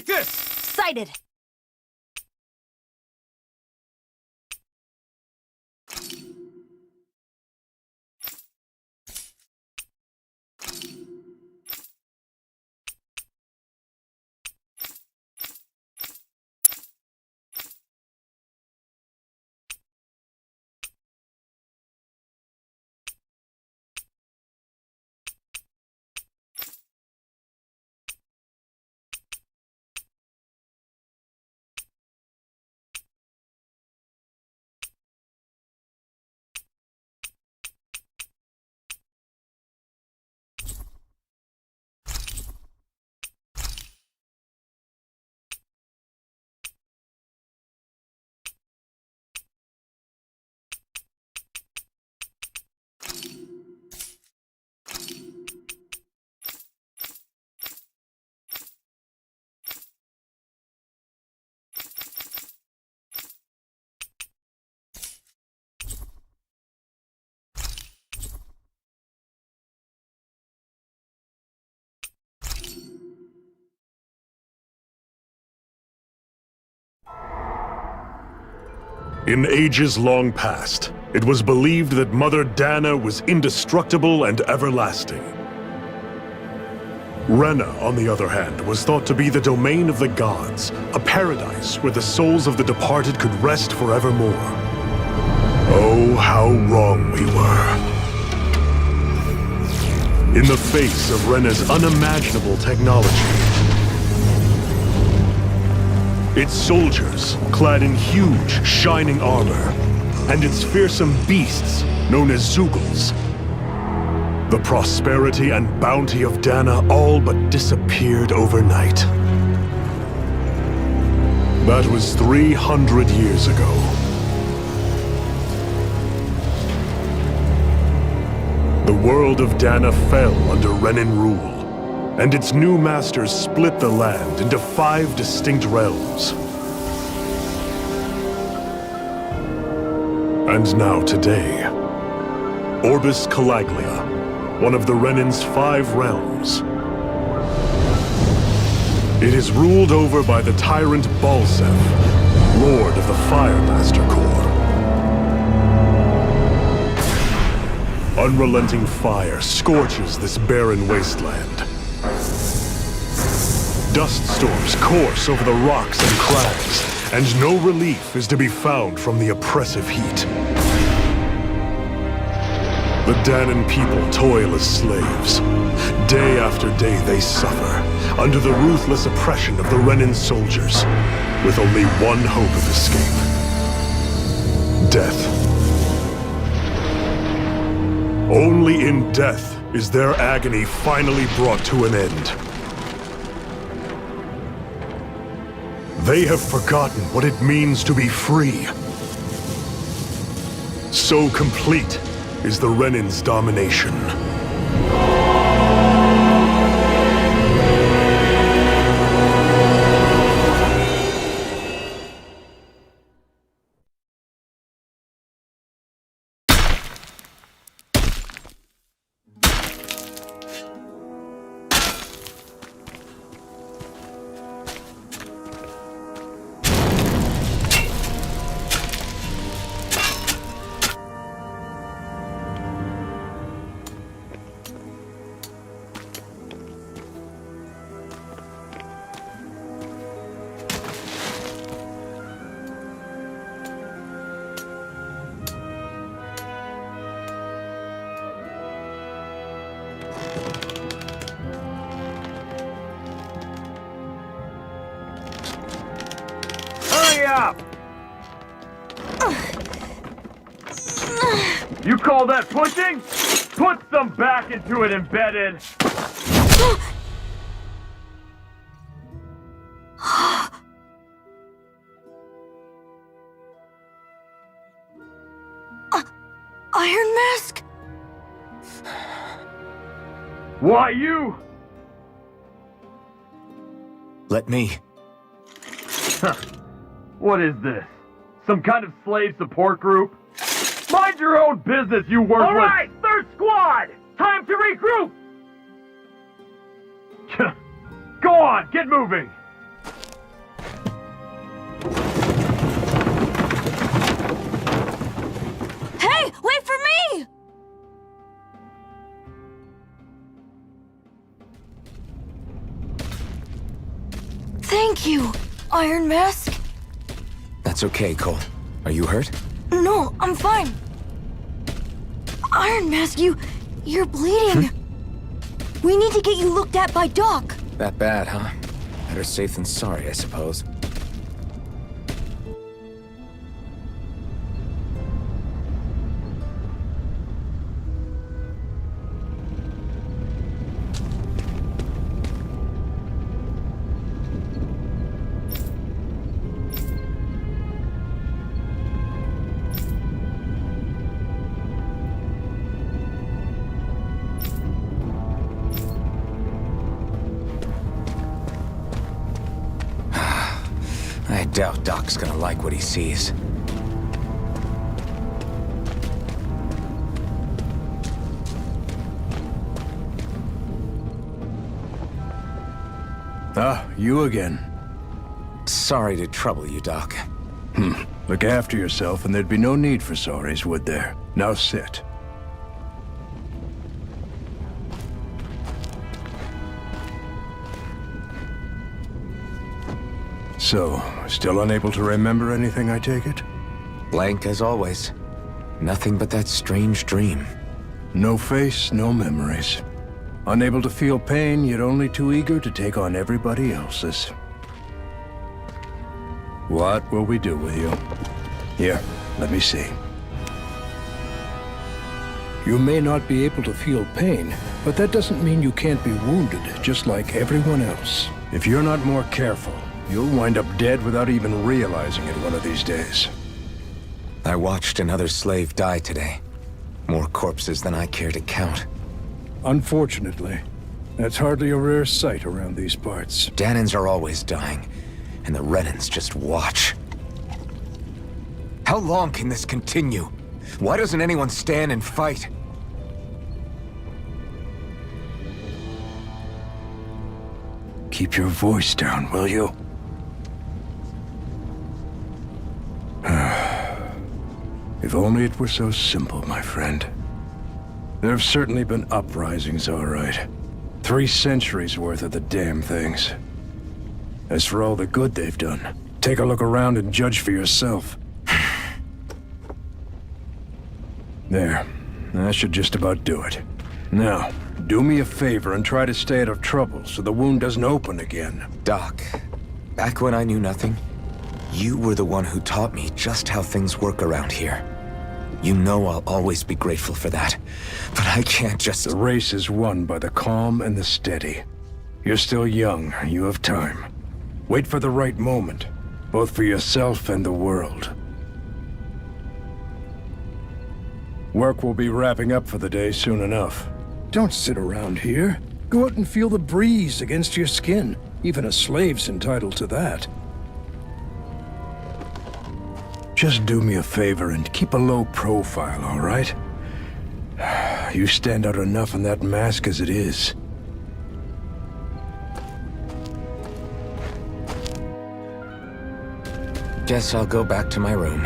Take this! Sighted. In ages long past, it was believed that Mother Dana was indestructible and everlasting. Rena, on the other hand, was thought to be the domain of the gods, a paradise where the souls of the departed could rest forevermore. Oh, how wrong we were. In the face of Rena's unimaginable technology, its soldiers, clad in huge, shining armor, and its fearsome beasts, known as Zeugles. The prosperity and bounty of Dana all but disappeared overnight. That was 300 years ago. The world of Dana fell under Renan rule, and its new masters split the land into 5 distinct realms. And now today, Orbis Calaglia, one of the Renan's 5 realms. It is ruled over by the tyrant Balsef, Lord of the Firemaster Corps. Unrelenting fire scorches this barren wasteland. Dust storms course over the rocks and crags, and no relief is to be found from the oppressive heat. The Danan people toil as slaves. Day after day they suffer, under the ruthless oppression of the Renan soldiers, with only one hope of escape: death. Only in death is their agony finally brought to an end. They have forgotten what it means to be free. So complete is the Renan's domination. Up! You call that pushing? Put some back into it, embedded! Iron Mask? Why you? Let me. What is this? Some kind of slave support group? Mind your own business, you worthless— Alright, third squad! Time to regroup! Go on, get moving! Thank you, Iron Mask. That's okay, Cole. Are you hurt? No, I'm fine. Iron Mask, you're bleeding. We need to get you looked at by Doc. That bad, huh? Better safe than sorry, I suppose. I doubt Doc's gonna like what he sees. Ah, you again. Sorry to trouble you, Doc. Look after yourself and there'd be no need for sorries, would there? Now sit. So, still unable to remember anything, I take it? Blank as always. Nothing but that strange dream. No face, no memories. Unable to feel pain, yet only too eager to take on everybody else's. What will we do with you? Here, let me see. You may not be able to feel pain, but that doesn't mean you can't be wounded, just like everyone else. If you're not more careful, you'll wind up dead without even realizing it one of these days. I watched another slave die today. More corpses than I care to count. Unfortunately, that's hardly a rare sight around these parts. Danans are always dying, and the Renans just watch. How long can this continue? Why doesn't anyone stand and fight? Keep your voice down, will you? If only it were so simple, my friend. There have certainly been uprisings, all right. 3 centuries worth of the damn things. As for all the good they've done, take a look around and judge for yourself. There. That should just about do it. Now, do me a favor and try to stay out of trouble so the wound doesn't open again. Doc, back when I knew nothing, you were the one who taught me just how things work around here. You know I'll always be grateful for that, but I can't just... The race is won by the calm and the steady. You're still young, you have time. Wait for the right moment, both for yourself and the world. Work will be wrapping up for the day soon enough. Don't sit around here. Go out and feel the breeze against your skin. Even a slave's entitled to that. Just do me a favor and keep a low profile, all right? You stand out enough in that mask as it is. Guess I'll go back to my room.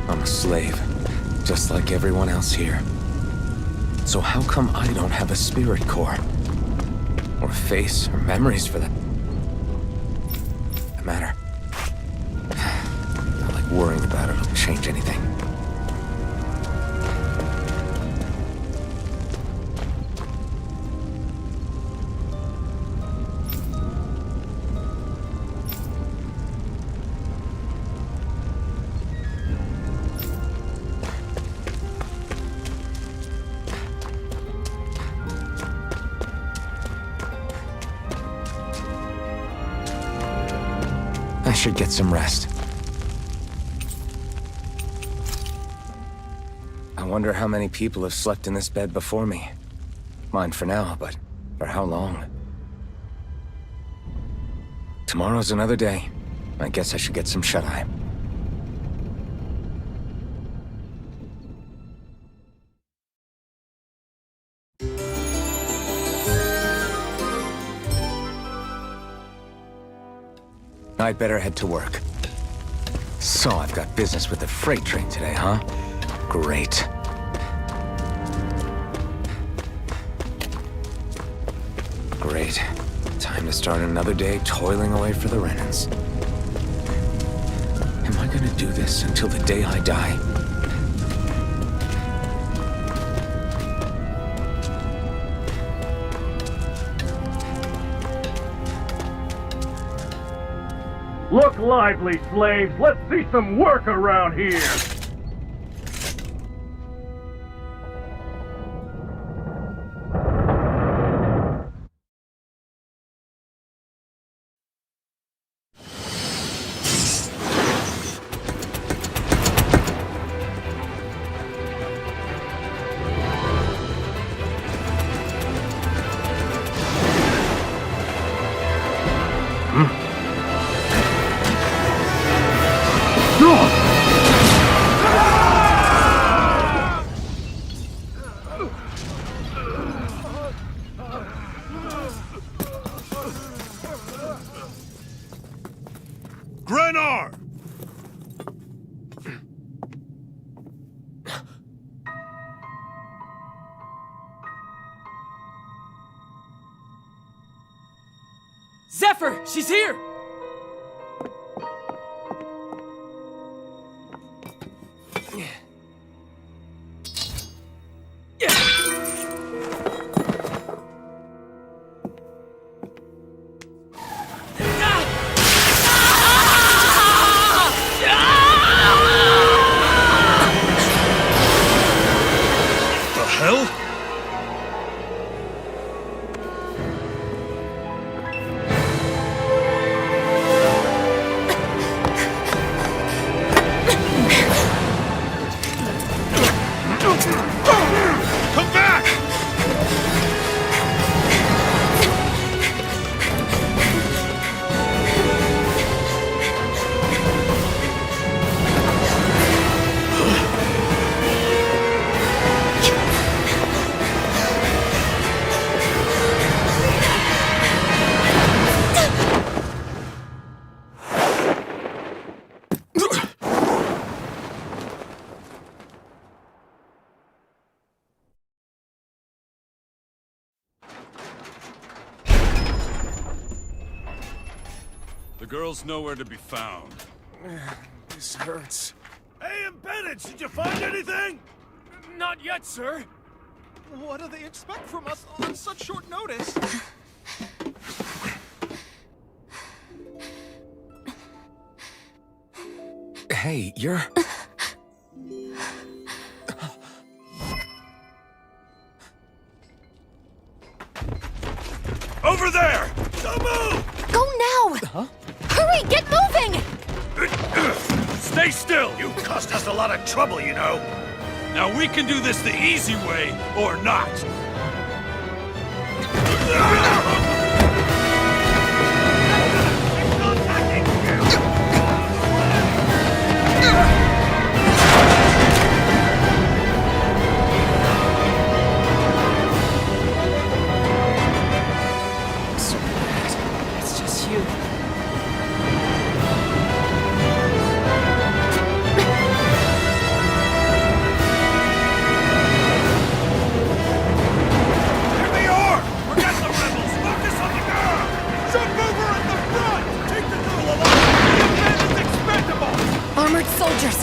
I'm a slave, just like everyone else here. So how come I don't have a spirit core? Or face, or memories for that matter? Not like worrying about it will change anything. I should get some rest. I wonder how many people have slept in this bed before me. Mine for now, but for how long? Tomorrow's another day. I guess I should get some shut-eye. I'd better head to work. So I've got business with the freight train today, huh? Great. Great. Time to start another day toiling away for the Renans. Am I gonna do this until the day I die? Look lively, slaves! Let's see some work around here! Grenar! Zephyr! She's here! The hell? Come back! The girl's nowhere to be found. This hurts. Hey, Embedded, did you find anything? Not yet, sir! What do they expect from us on such short notice? Hey, you're... Over there! Don't move! Go now! Huh? Hurry, get moving! Stay still! You caused us a lot of trouble, you know. Now we can do this the easy way, or not. So bad. It's just you. Here they are! Forget the rebels! Focus on the girl! Jump over at the front! Take the girl alive! The man is expendable! Armored soldiers!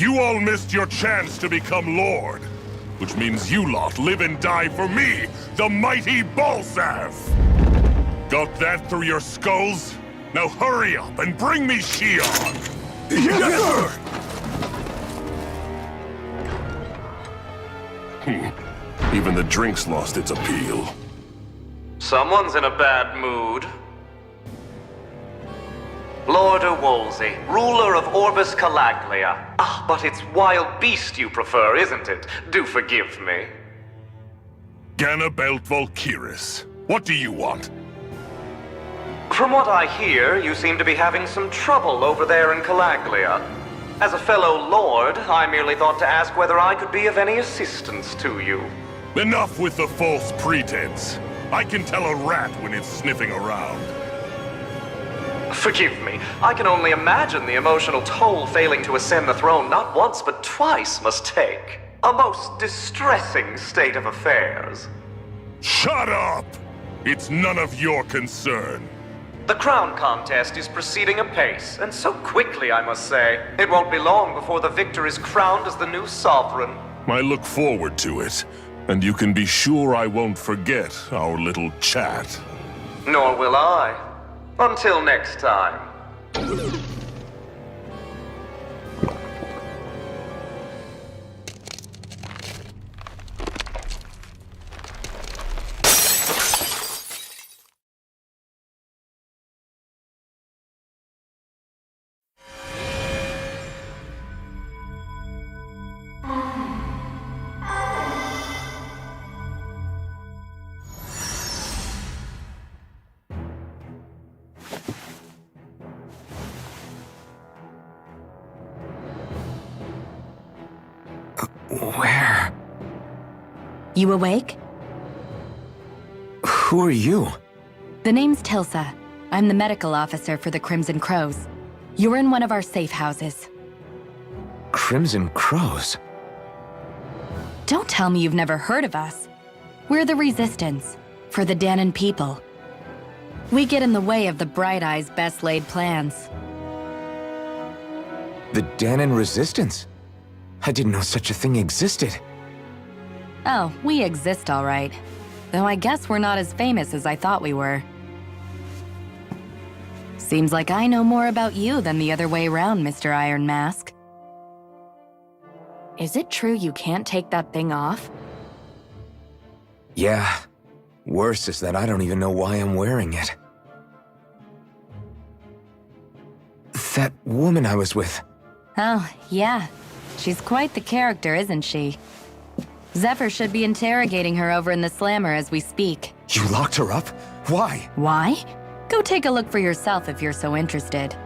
You all missed your chance to become Lord. Which means you lot live and die for me, the mighty Balsav! Got that through your skulls? Now hurry up and bring me Shion! Yes, sir! Even the drink's lost its appeal. Someone's in a bad mood. Lord Wolsey, ruler of Orbis Calaglia. Ah, but it's wild beast you prefer, isn't it? Do forgive me. Ganabelt Volkiris, what do you want? From what I hear, you seem to be having some trouble over there in Calaglia. As a fellow lord, I merely thought to ask whether I could be of any assistance to you. Enough with the false pretense. I can tell a rat when it's sniffing around. Forgive me, I can only imagine the emotional toll failing to ascend the throne not once but twice must take. A most distressing state of affairs. Shut up! It's none of your concern. The crown contest is proceeding apace, and so quickly, I must say. It won't be long before the victor is crowned as the new sovereign. I look forward to it, and you can be sure I won't forget our little chat. Nor will I. Until next time. Where? You awake? Who are you? The name's Tilsa. I'm the medical officer for the Crimson Crows. You're in one of our safe houses. Crimson Crows? Don't tell me you've never heard of us. We're the Resistance, for the Danon people. We get in the way of the Bright Eye's best-laid plans. The Danon Resistance? I didn't know such a thing existed. Oh, we exist all right. Though I guess we're not as famous as I thought we were. Seems like I know more about you than the other way around, Mr. Iron Mask. Is it true you can't take that thing off? Yeah. Worse is that I don't even know why I'm wearing it. That woman I was with. Oh, yeah. She's quite the character, isn't she? Zephyr should be interrogating her over in the Slammer as we speak. You locked her up? Why? Why? Go take a look for yourself if you're so interested.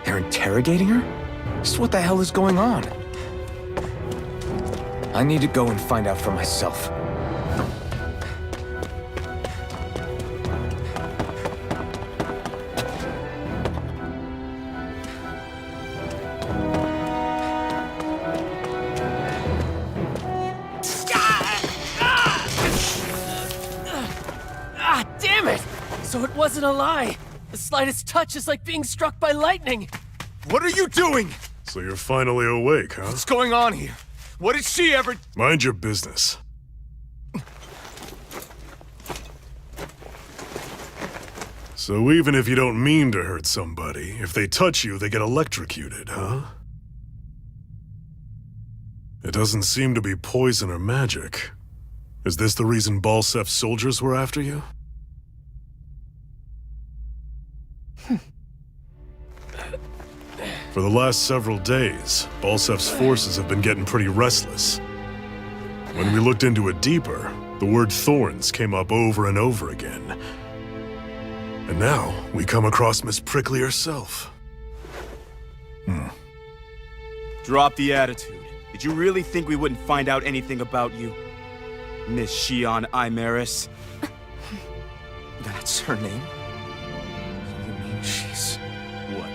They're interrogating her? So what the hell is going on? I need to go and find out for myself. Damn it! So it wasn't a lie. The slightest touch is like being struck by lightning. What are you doing? So you're finally awake, huh? What's going on here? What did she ever... Mind your business. So even if you don't mean to hurt somebody, if they touch you, they get electrocuted, huh? It doesn't seem to be poison or magic. Is this the reason Balsef's soldiers were after you? For the last several days, Balsef's forces have been getting pretty restless. When we looked into it deeper, the word thorns came up over and over again. And now, we come across Miss Prickly herself. Drop the attitude. Did you really think we wouldn't find out anything about you? Miss Shion Imaris? That's her name? You mean she's... what?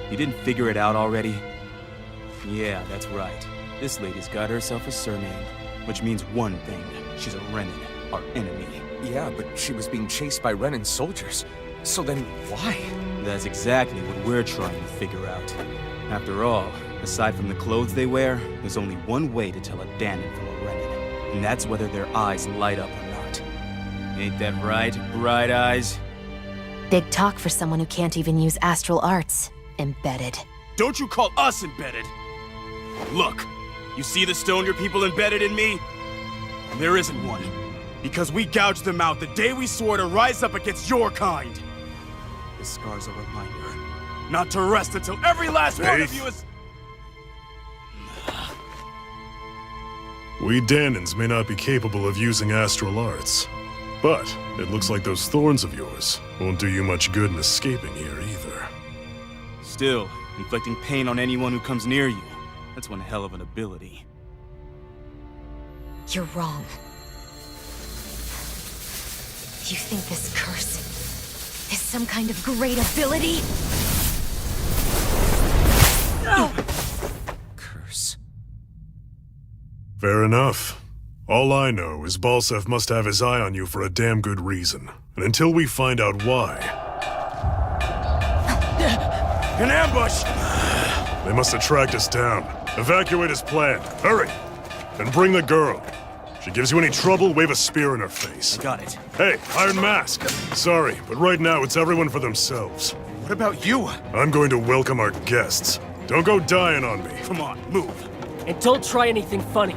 You didn't figure it out already? Yeah, that's right. This lady's got herself a surname, which means one thing. She's a Renin, our enemy. Yeah, but she was being chased by Renin soldiers. So then why? That's exactly what we're trying to figure out. After all, aside from the clothes they wear, there's only one way to tell a Danon from a Renin, and that's whether their eyes light up or not. Ain't that right, Bright Eyes? Big talk for someone who can't even use astral arts. Embedded. Don't you call us embedded! Look, you see the stone your people embedded in me? There isn't one. Because we gouged them out the day we swore to rise up against your kind. This scar's a reminder, not to rest until every last one of you is... We Danons may not be capable of using astral arts, but it looks like those thorns of yours won't do you much good in escaping here either. Still, inflicting pain on anyone who comes near you, that's one hell of an ability. You're wrong. You think this curse is some kind of great ability? No! Curse. Fair enough. All I know is Balsef must have his eye on you for a damn good reason. And until we find out why... An ambush! They must have tracked us down. Evacuate as planned. Hurry! And bring the girl. If she gives you any trouble, wave a spear in her face. Got it. Hey, Iron Mask! Sorry, but right now it's everyone for themselves. What about you? I'm going to welcome our guests. Don't go dying on me. Come on, move. And don't try anything funny.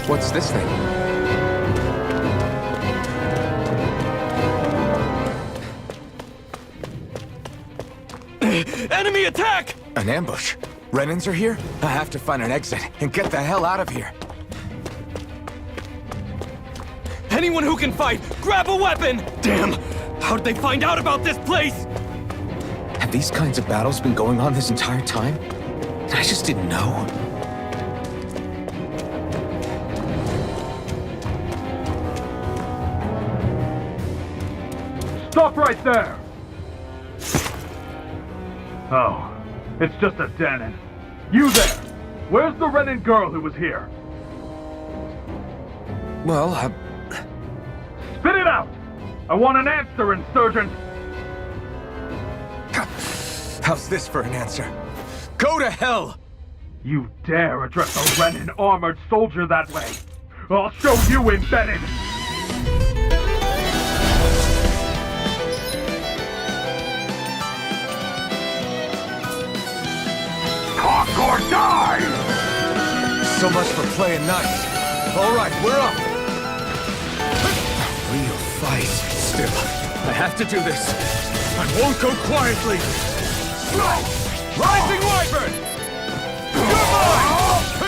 What's this thing? Enemy attack! An ambush? Renins are here? I have to find an exit and get the hell out of here. Anyone who can fight, grab a weapon! Damn! How'd they find out about this place? Have these kinds of battles been going on this entire time? I just didn't know. Stop right there! Oh, it's just a Danon. You there! Where's the Renin girl who was here? Well, Spit it out! I want an answer, Insurgent! how's this for an answer? Go to hell! You dare address a Renin armored soldier that way? I'll show you, Embedded! Talk or die! So much for playing nice. All right, we're up. Real fight. Still, I have to do this. I won't go quietly. Rising Wyvern! You're mine!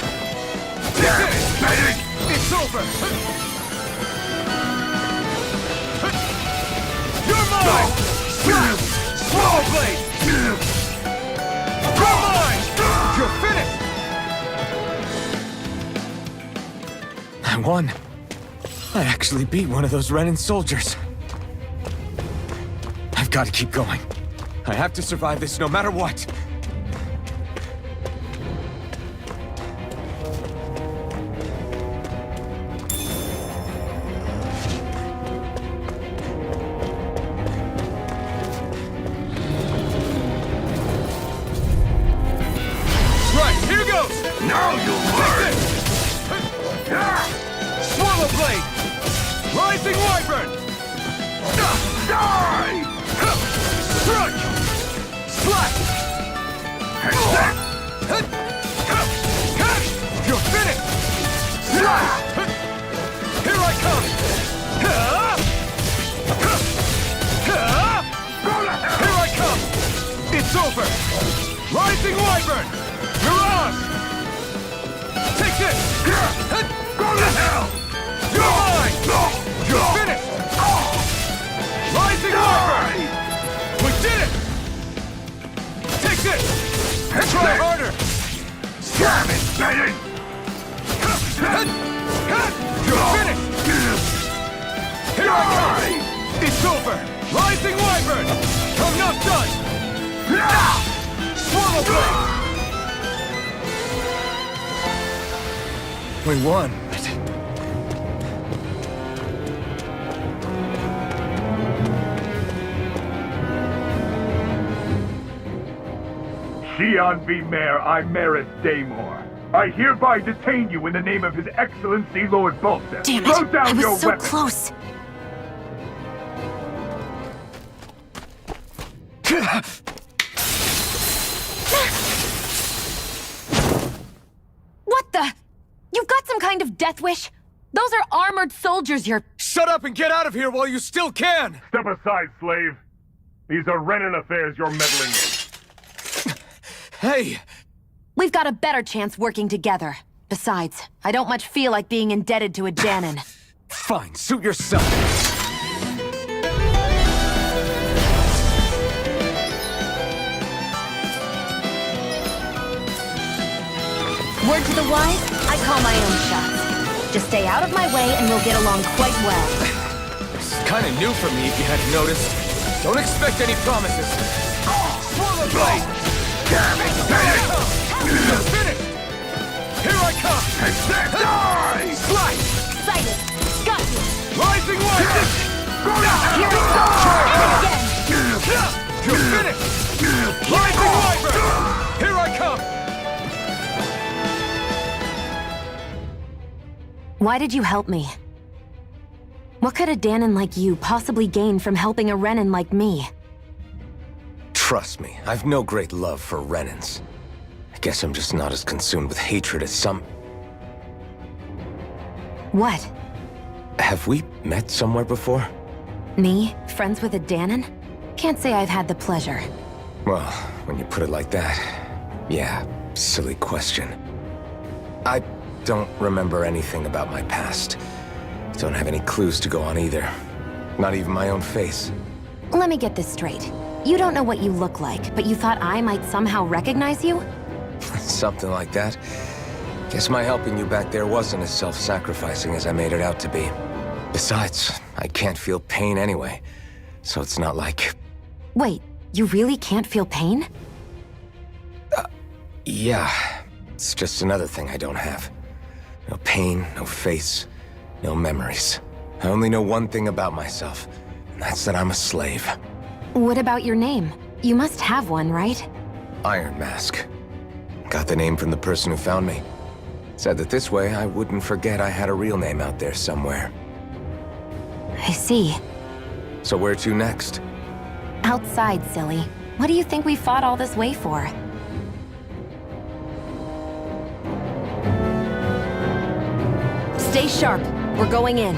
It's over! You're mine! Swallow Blade! You're mine! You're finished! I won. I actually beat one of those Renin soldiers. I've got to keep going. I have to survive this no matter what. Right, here goes! Now you'll learn! Swallow Blade! Rising Wyvern! Die! Strike! Slash! You're finished! Slash! Here I come! Here I come! It's over! Rising Wyvern! You're ours! Take this! Go to hell! You're mine! You're finished! Rising Wyvern! We did it! Take this! Try harder! Damn it, Embedded! I come! It's over! Rising Wyvern! I'm not done! Swallow blade! We won. Xian V. Mayor Imeris Daymore. I hereby detain you in the name of His Excellency Lord Volstead. Damn Throw it! down I was your so weapon. close. What the? You've got some kind of death wish? Those are armored soldiers you're... Shut up and get out of here while you still can! Step aside, slave. These are Renan affairs you're meddling in. Hey! We've got a better chance working together. Besides, I don't much feel like being indebted to a Danon. Fine, suit yourself. Word to the wise, I call my own shots. Just stay out of my way and we'll get along quite well. This is kinda new for me, if you hadn't noticed. Don't expect any promises. Swallow blade! Finish! Here I come! Slice! Excited! Got you! Rising Wyvern! Here I come! And again! You're finished! Rising Wyvern! Here I come! Why did you help me? What could a Danon like you possibly gain from helping a Renan like me? Trust me, I've no great love for Renans. I guess I'm just not as consumed with hatred as some... What? Have we met somewhere before? Me? Friends with a Danon? Can't say I've had the pleasure. Well, when you put it like that, yeah, silly question. I don't remember anything about my past. Don't have any clues to go on either. Not even my own face. Let me get this straight. You don't know what you look like, but you thought I might somehow recognize you? Something like that. Guess my helping you back there wasn't as self-sacrificing as I made it out to be. Besides, I can't feel pain anyway, so it's not like... Wait, you really can't feel pain? Yeah, it's just another thing I don't have. No pain, no face, no memories. I only know one thing about myself, and that's that I'm a slave. What about your name? You must have one, right? Iron Mask. Got the name from the person who found me. Said that this way I wouldn't forget I had a real name out there somewhere. I see. So where to next? Outside, silly. What do you think we fought all this way for? Stay sharp. We're going in.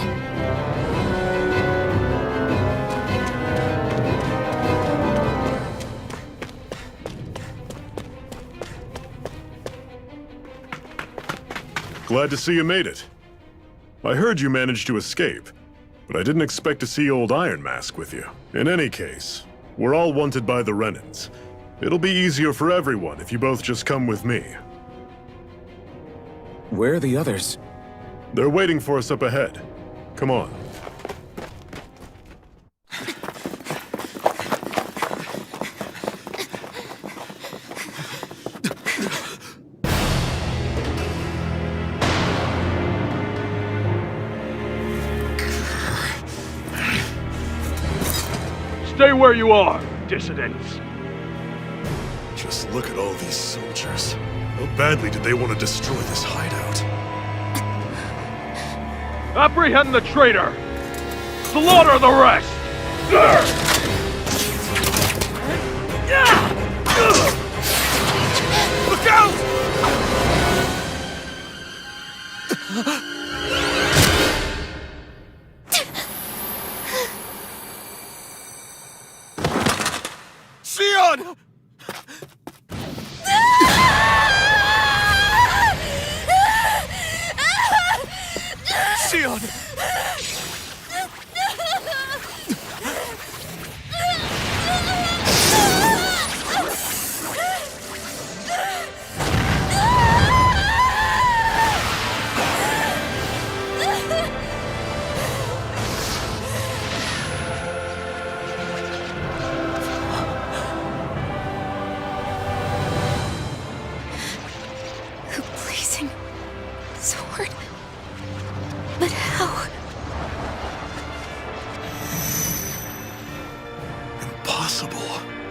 Glad to see you made it. I heard you managed to escape, but I didn't expect to see old Iron Mask with you. In any case, we're all wanted by the Renans. It'll be easier for everyone if you both just come with me. Where are the others? They're waiting for us up ahead. Come on. Stay where you are, dissidents. Just look at all these soldiers. How badly did they want to destroy this hideout? Apprehend the traitor! Slaughter the rest! Look out! Xian! Xian!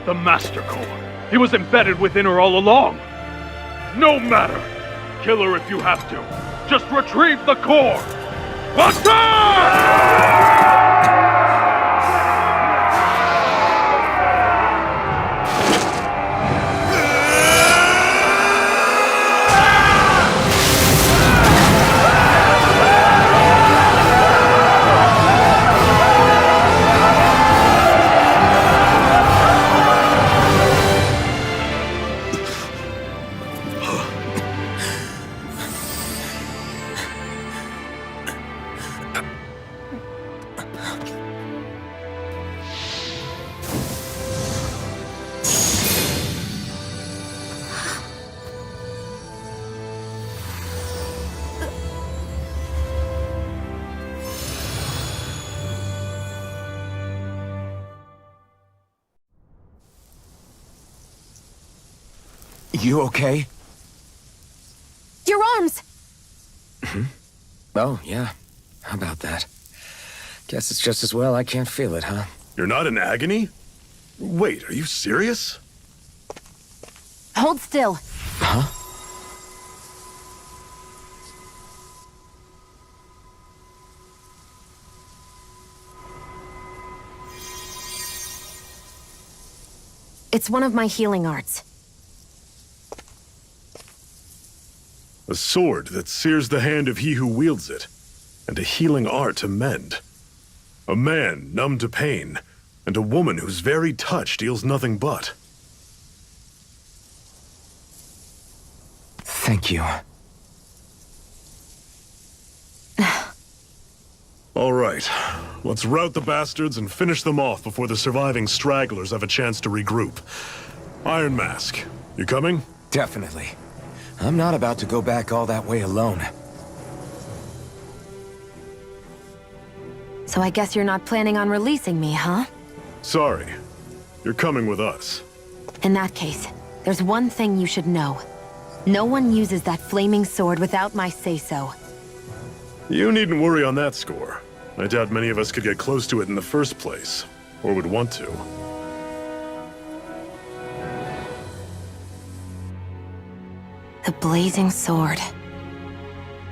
The Master Core. He was embedded within her all along. No matter. Kill her if you have to. Just retrieve the core. Attack! You okay? Your arms! Oh, yeah. How about that? Guess it's just as well I can't feel it, huh? You're not in agony? Wait, are you serious? Hold still. Huh? It's one of my healing arts. A sword that sears the hand of he who wields it, and a healing art to mend. A man numb to pain, and a woman whose very touch deals nothing but. Thank you. All right, let's rout the bastards and finish them off before the surviving stragglers have a chance to regroup. Iron Mask, you coming? Definitely. I'm not about to go back all that way alone. So I guess you're not planning on releasing me, huh? Sorry, you're coming with us. In that case, there's one thing you should know. No one uses that flaming sword without my say-so. You needn't worry on that score. I doubt many of us could get close to it in the first place, or would want to. The blazing sword.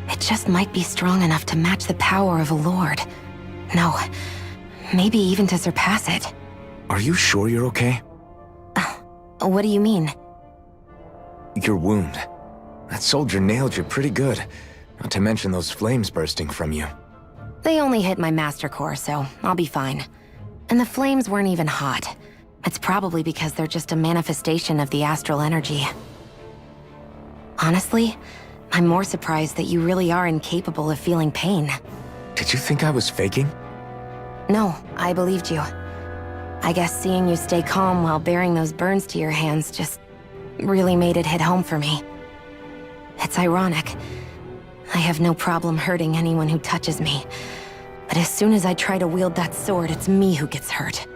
It just might be strong enough to match the power of a lord. No, maybe even to surpass it. Are you sure you're okay? What do you mean? Your wound. That soldier nailed you pretty good. Not to mention those flames bursting from you. They only hit my master core, so I'll be fine. And the flames weren't even hot. It's probably because they're just a manifestation of the astral energy. Honestly, I'm more surprised that you really are incapable of feeling pain. Did you think I was faking? No, I believed you. I guess seeing you stay calm while bearing those burns to your hands just really made it hit home for me. It's ironic. I have no problem hurting anyone who touches me. But as soon as I try to wield that sword, it's me who gets hurt.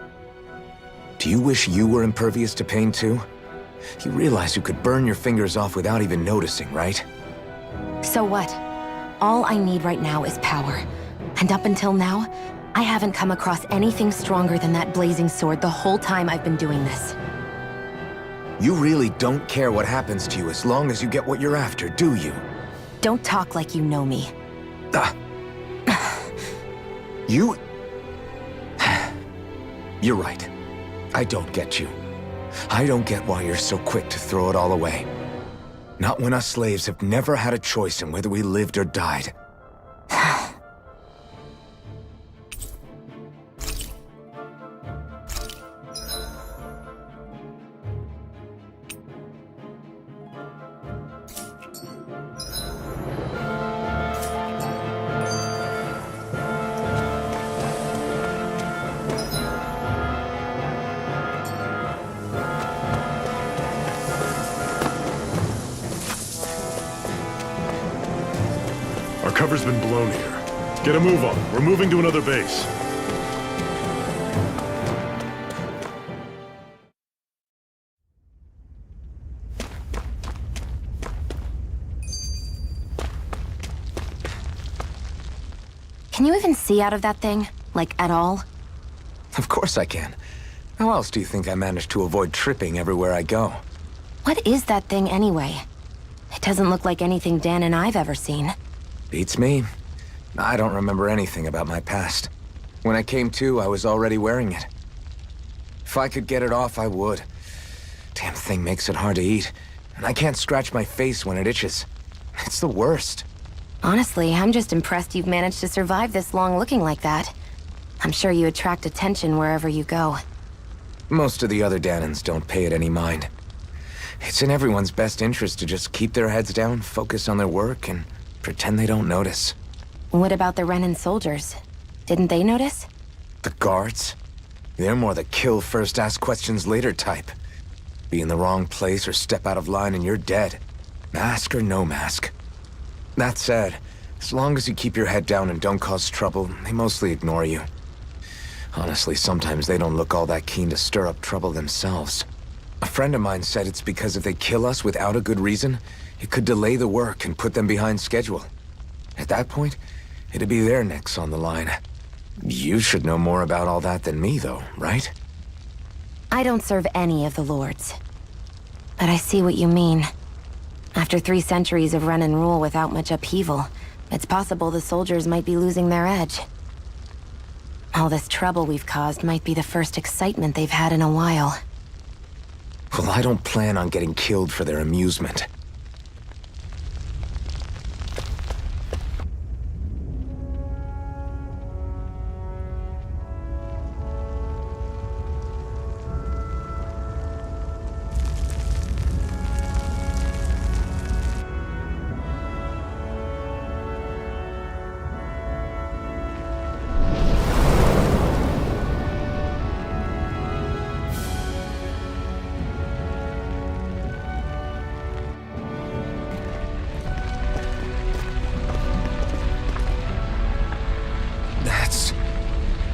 Do you wish you were impervious to pain too? You realize you could burn your fingers off without even noticing, right? So what? All I need right now is power. And up until now, I haven't come across anything stronger than that blazing sword the whole time I've been doing this. You really don't care what happens to you as long as you get what you're after, do you? Don't talk like you know me. You... You're right. I don't get you. I don't get why you're so quick to throw it all away. Not when us slaves have never had a choice in whether we lived or died. Our cover's been blown here. Get a move on. We're moving to another base. Can you even see out of that thing? Like, at all? Of course I can. How else do you think I managed to avoid tripping everywhere I go? What is that thing anyway? It doesn't look like anything Dan and I've ever seen. Beats me. I don't remember anything about my past. When I came to, I was already wearing it. If I could get it off, I would. Damn thing makes it hard to eat, and I can't scratch my face when it itches. It's the worst. Honestly, I'm just impressed you've managed to survive this long looking like that. I'm sure you attract attention wherever you go. Most of the other Danans don't pay it any mind. It's in everyone's best interest to just keep their heads down, focus on their work, and pretend they don't notice. What about the Renan soldiers? Didn't they notice? The guards? They're more the kill first, ask questions later type. Be in the wrong place or step out of line and you're dead. Mask or no mask. That said, as long as you keep your head down and don't cause trouble, they mostly ignore you. Honestly, sometimes they don't look all that keen to stir up trouble themselves. A friend of mine said it's because if they kill us without a good reason, it could delay the work and put them behind schedule. At that point, it'd be their necks on the line. You should know more about all that than me, though, right? I don't serve any of the lords. But I see what you mean. After 3 centuries of run and rule without much upheaval, it's possible the soldiers might be losing their edge. All this trouble we've caused might be the first excitement they've had in a while. Well, I don't plan on getting killed for their amusement.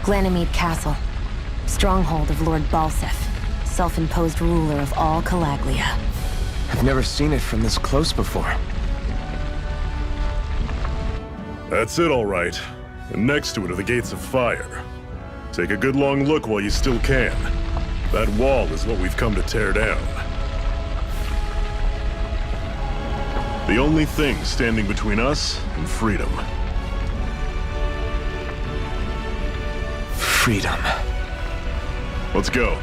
Glanimede Castle, stronghold of Lord Balsef, self-imposed ruler of all Calaglia. I've never seen it from this close before. That's it, all right. And next to it are the gates of fire. Take a good long look while you still can. That wall is what we've come to tear down. The only thing standing between us and freedom. Freedom. Let's go.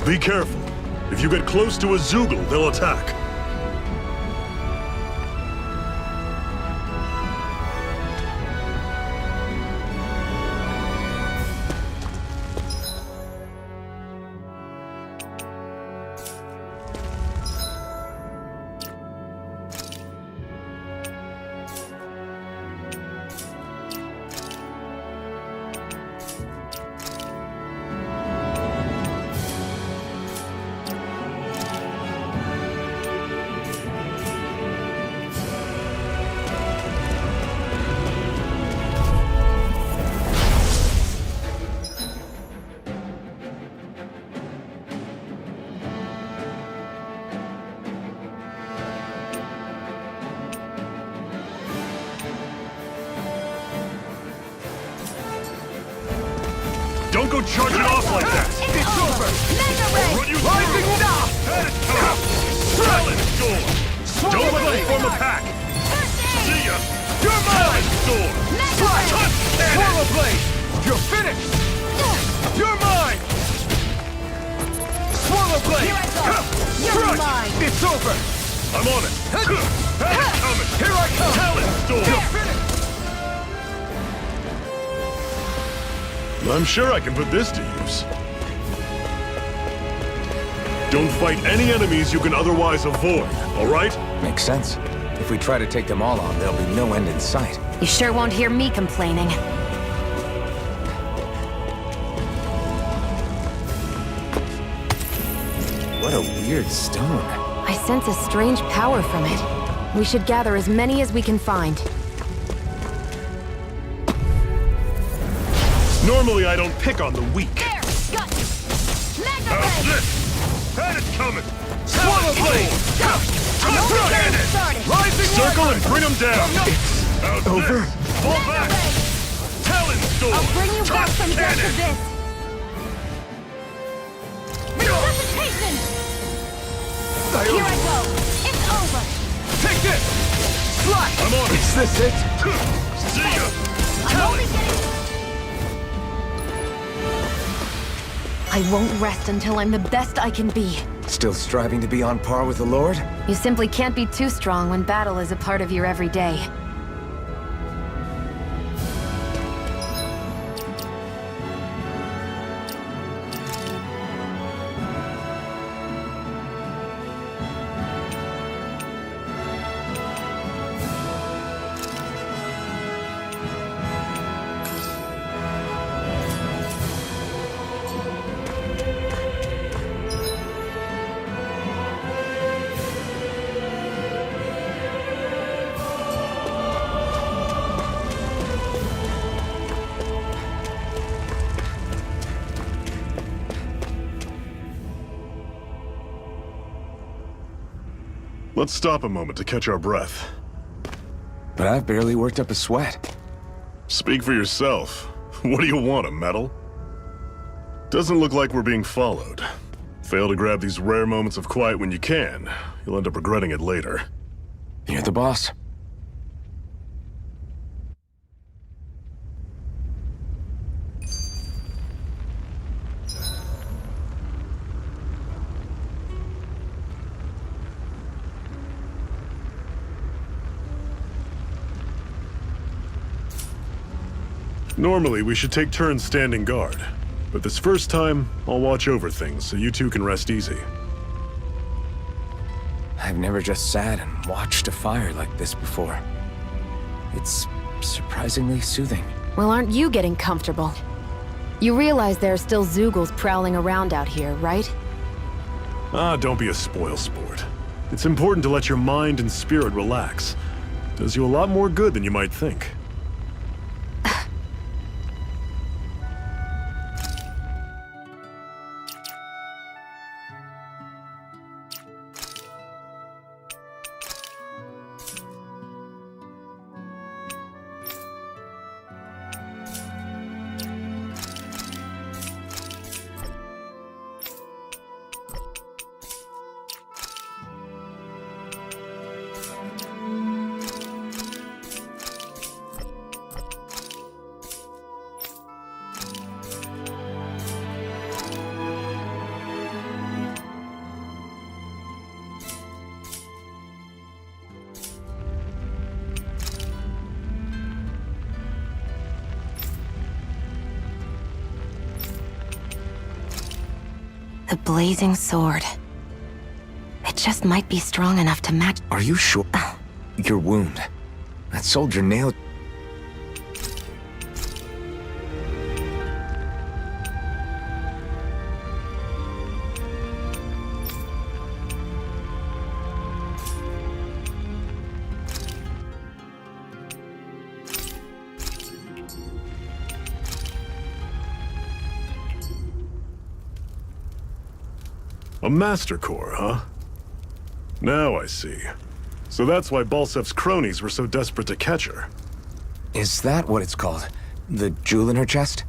Be careful. If you get close to a Zoogle, they'll attack. Don't go charging off like that! It's over! Mega Ray! Run you through! That is tough! Silent door! Don't let them form a pack! See ya! You're mine! Door! Touch! Swallow blade! You're finished! You're mine! Swallow blade! Here I come! You're mine! It's over! I'm on it! Coming! Here I come! Talent door! You're finished! I'm sure I can put this to use. Don't fight any enemies you can otherwise avoid, all right? Makes sense. If we try to take them all on, there'll be no end in sight. You sure won't hear me complaining. What a weird stone. I sense a strange power from it. We should gather as many as we can find. Normally I don't pick on the weak. There! Got you! Mega How's ray! this? Had it coming! Swallow blade! I'm only getting started! Rising Circle and bring them down! How's over? this? Fall Mega back! ray! Talon Storm! I'll bring you back from death to Cannon! this! Resuscitation! Here I go! It's over! Take this! Slide! I'm on it! Is this it? See ya! I'm only getting... I won't rest until I'm the best I can be. Still striving to be on par with the Lord? You simply can't be too strong when battle is a part of your everyday. Let's stop a moment to catch our breath. But I've barely worked up a sweat. Speak for yourself. What do you want, a medal? Doesn't look like we're being followed. Fail to grab these rare moments of quiet when you can. You'll end up regretting it later. You're the boss. Normally, we should take turns standing guard. But this first time, I'll watch over things so you two can rest easy. I've never just sat and watched a fire like this before. It's surprisingly soothing. Well, aren't you getting comfortable? You realize there are still Zeugles prowling around out here, right? Ah, don't be a spoil sport. It's important to let your mind and spirit relax. Does you a lot more good than you might think. The blazing sword. It just might be strong enough to match... Are you sure? Your wound. That soldier nailed... A Master Core, huh? Now I see. So that's why Balsef's cronies were so desperate to catch her. Is that what it's called? The jewel in her chest?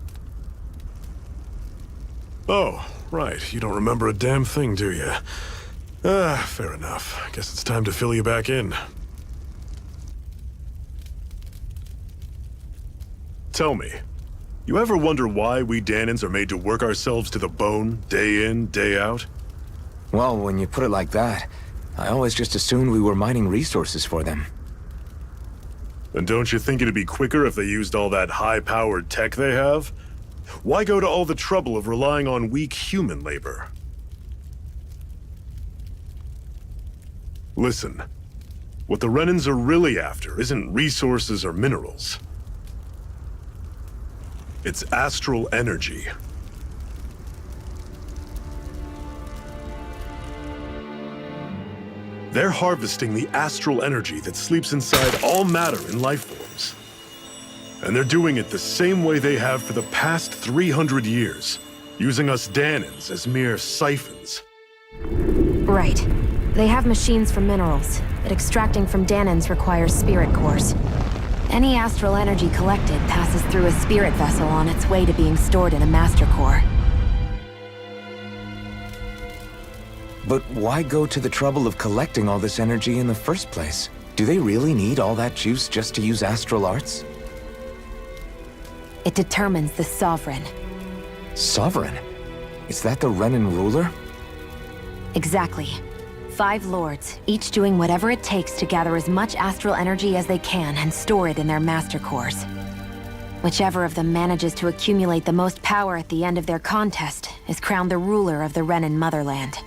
Oh, right. You don't remember a damn thing, do you? Ah, fair enough. Guess it's time to fill you back in. Tell me, you ever wonder why we Danans are made to work ourselves to the bone, day in, day out? Well, when you put it like that, I always just assumed we were mining resources for them. And don't you think it'd be quicker if they used all that high-powered tech they have? Why go to all the trouble of relying on weak human labor? Listen, what the Renans are really after isn't resources or minerals. It's astral energy. They're harvesting the astral energy that sleeps inside all matter in life forms. And they're doing it the same way they have for the past 300 years, using us Danans as mere siphons. Right. They have machines for minerals, but extracting from Danans requires spirit cores. Any astral energy collected passes through a spirit vessel on its way to being stored in a master core. But why go to the trouble of collecting all this energy in the first place? Do they really need all that juice just to use astral arts? It determines the Sovereign. Sovereign? Is that the Renan ruler? Exactly. 5 lords, each doing whatever it takes to gather as much astral energy as they can and store it in their master cores. Whichever of them manages to accumulate the most power at the end of their contest is crowned the ruler of the Renan motherland.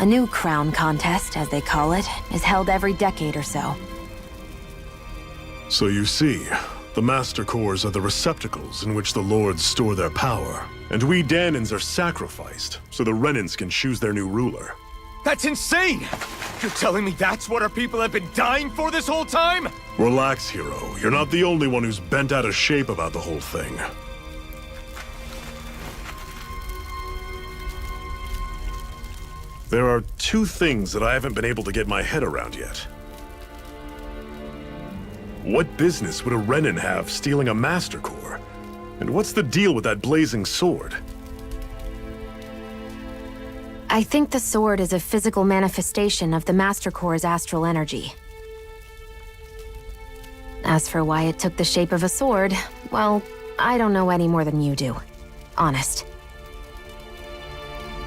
A new crown contest, as they call it, is held every decade or so. So you see, the Master Cores are the receptacles in which the Lords store their power. And we Danans are sacrificed, so the Renans can choose their new ruler. That's insane! You're telling me that's what our people have been dying for this whole time? Relax, hero. You're not the only one who's bent out of shape about the whole thing. There are 2 things that I haven't been able to get my head around yet. What business would a Renan have stealing a Master Core? And what's the deal with that blazing sword? I think the sword is a physical manifestation of the Master Core's astral energy. As for why it took the shape of a sword, well, I don't know any more than you do. Honest.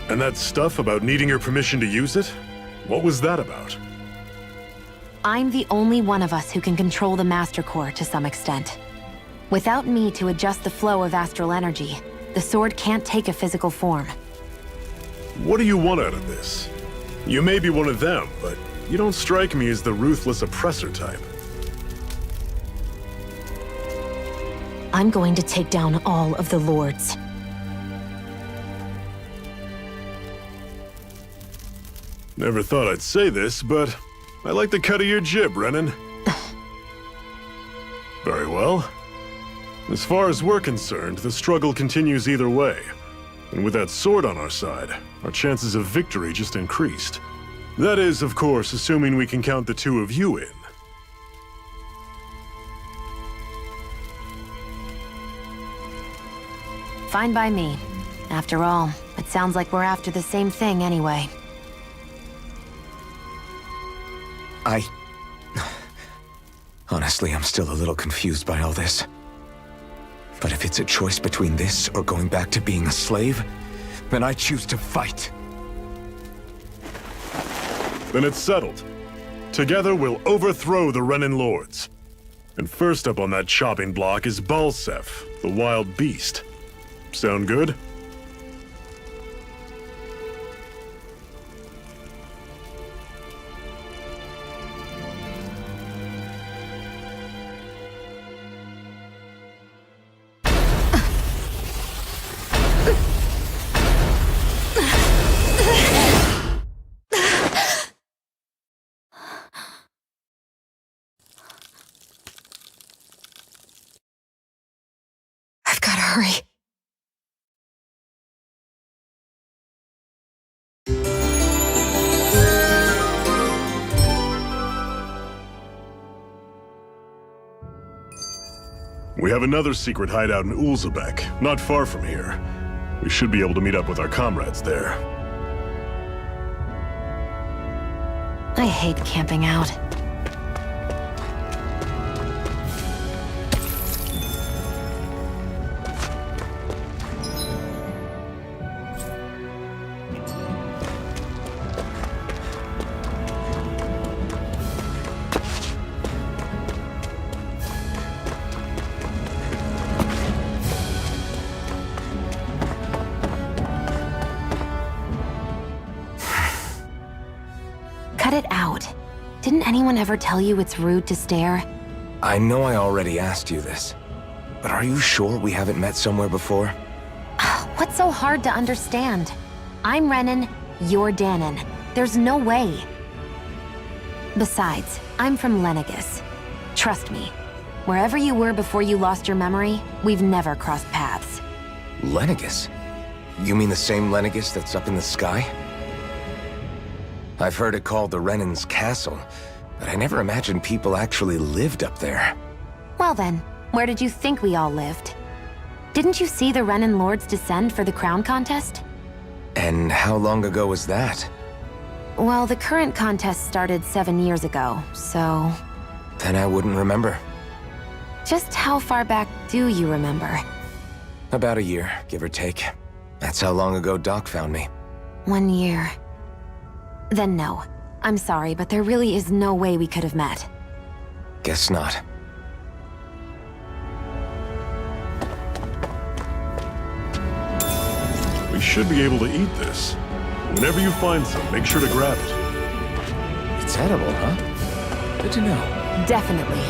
And that stuff about needing your permission to use it? What was that about? I'm the only one of us who can control the Master Core to some extent. Without me to adjust the flow of astral energy, the sword can't take a physical form. What do you want out of this? You may be one of them, but you don't strike me as the ruthless oppressor type. I'm going to take down all of the lords. Never thought I'd say this, but I like the cut of your jib, Renan. Very well. As far as we're concerned, the struggle continues either way. And with that sword on our side, our chances of victory just increased. That is, of course, assuming we can count the 2 of you in. Fine by me. After all, it sounds like we're after the same thing anyway. Honestly, I'm still a little confused by all this. But if it's a choice between this or going back to being a slave, then I choose to fight. Then it's settled. Together we'll overthrow the Renan Lords. And first up on that chopping block is Balsef, the wild beast. Sound good? I've gotta hurry. We have another secret hideout in Ulzebek, not far from here. We should be able to meet up with our comrades there. I hate camping out. Cut it out. Didn't anyone ever tell you it's rude to stare? I know I already asked you this, but are you sure we haven't met somewhere before? What's so hard to understand? I'm Renan, you're Danan. There's no way. Besides, I'm from Lenegus. Trust me, Wherever you were before you lost your memory, we've never crossed paths. Lenegus? You mean the same Lenegus that's up in the sky? I've heard it called the Renan's Castle, but I never imagined people actually lived up there. Well then, where did you think we all lived? Didn't you see the Renan Lords descend for the crown contest? And how long ago was that? Well, the current contest started 7 years ago, so... Then I wouldn't remember. Just how far back do you remember? About a year, give or take. That's how long ago Doc found me. 1 year. Then no. I'm sorry, but there really is no way we could have met. Guess not. We should be able to eat this. Whenever you find some, make sure to grab it. It's edible, huh? Good to know. Definitely.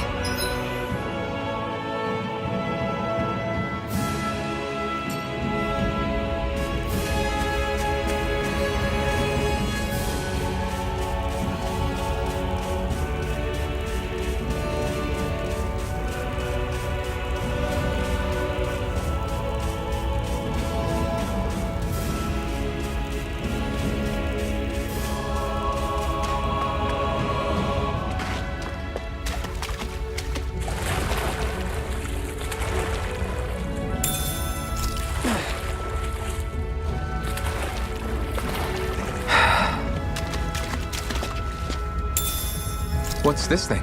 What's this thing?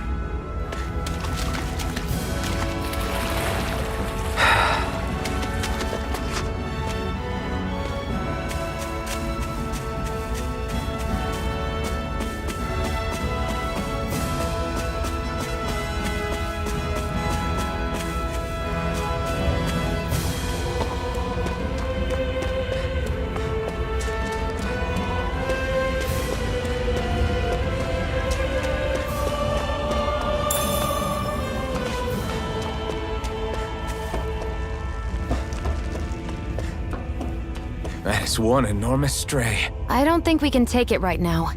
That is one enormous stray. I don't think we can take it right now.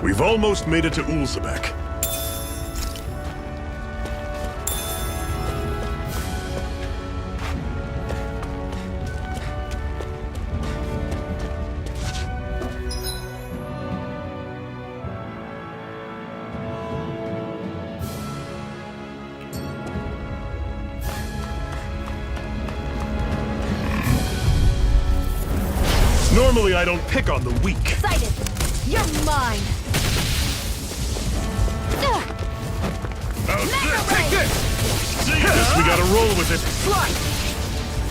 We've almost made it to Ulzebek. Normally I don't pick on the weak. Excited! You're mine! Take this! Guess we gotta roll with it. Slide!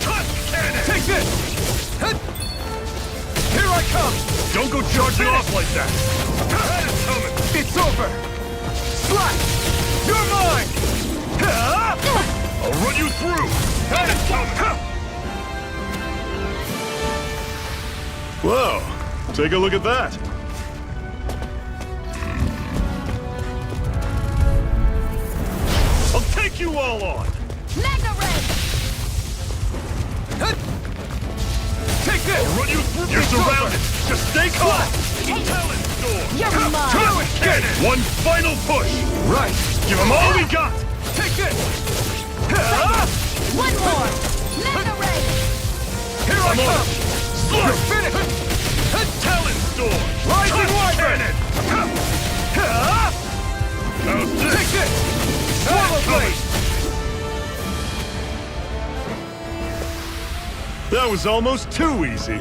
Cannon! Take this! Here I come! Don't go charging off like that! It's coming! It's over! Slide! You're mine! I'll run you through! It's coming! Whoa! Take a look at that! I'll take you all on! Mega Ray! Take this! I'll run you through! You're surrounded! Just stay calm! Hey. Door! You're mine! Throw it, cannon! One final push! Right! Give them all we got! Take this! One more! Mega Ray! Here I come! Slurp! You're finished! Talon Storm! Rising Wyvern! How's this? Take this! Swallow Blade! That was almost too easy.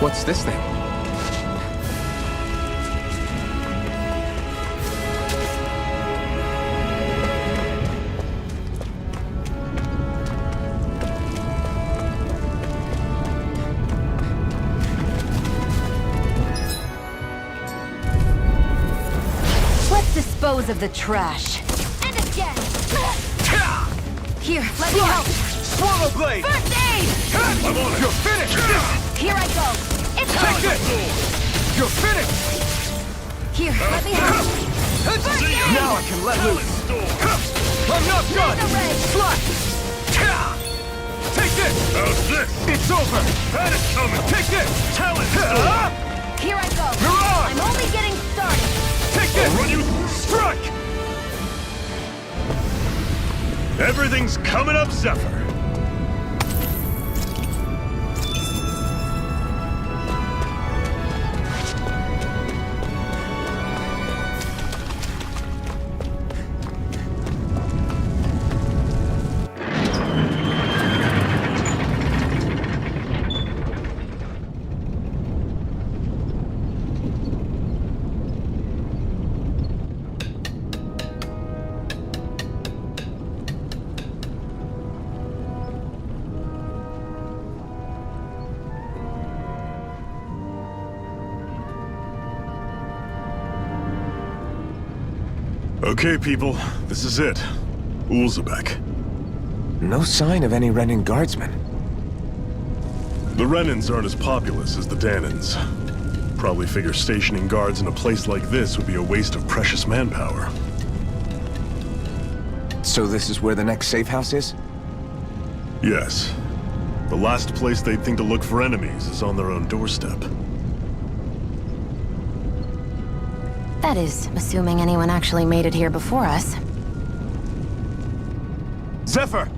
What's this thing? Let's dispose of the trash. And again! Here, let me help. Swallow blade! First aid! I'm on it! You're finished! Here I go. It's Take over. this! You're finished! Here, let me help. First aid! Now I can let loose! I'm not done! The red. Slash! Take this! How's this? It's over! Had it coming! Take this! Talent! Here I go. Mirage! I'm only getting started. Take this! Run you! Strike! Everything's coming up, Zephyr! Okay, people, this is it. Ulzebek. No sign of any Renin guardsmen. The Renins aren't as populous as the Danins. Probably figure stationing guards in a place like this would be a waste of precious manpower. So this is where the next safe house is? Yes. The last place they'd think to look for enemies is on their own doorstep. That is, assuming anyone actually made it here before us. Zephyr!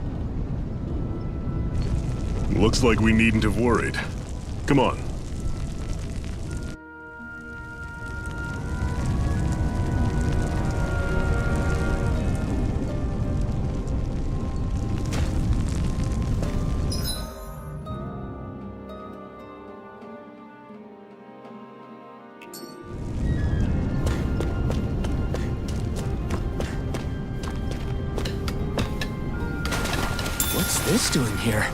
Looks like we needn't have worried. Come on. What's this doing here?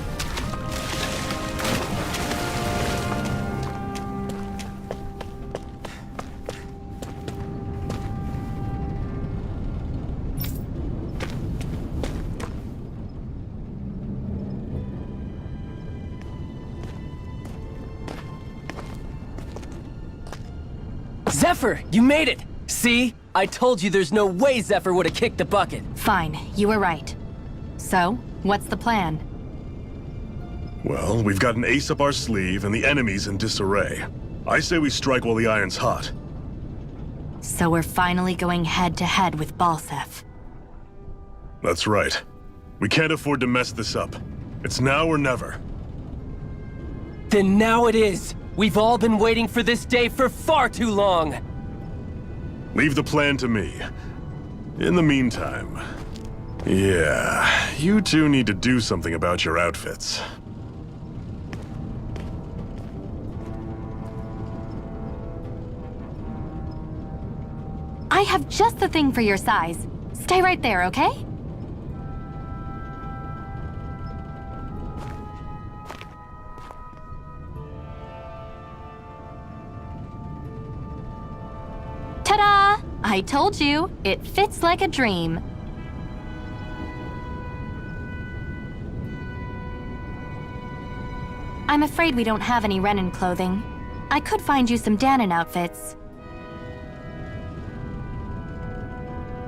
Zephyr, you made it! See? I told you there's no way Zephyr would have kicked the bucket. Fine, you were right. So, what's the plan? Well, we've got an ace up our sleeve and the enemy's in disarray. I say we strike while the iron's hot. So we're finally going head-to-head with Balsef. That's right. We can't afford to mess this up. It's now or never. Then now it is! We've all been waiting for this day for far too long! Leave the plan to me. In the meantime... yeah, you two need to do something about your outfits. I have just the thing for your size. Stay right there, okay? Ta-da! I told you, it fits like a dream. I'm afraid we don't have any Renin clothing. I could find you some Danon outfits.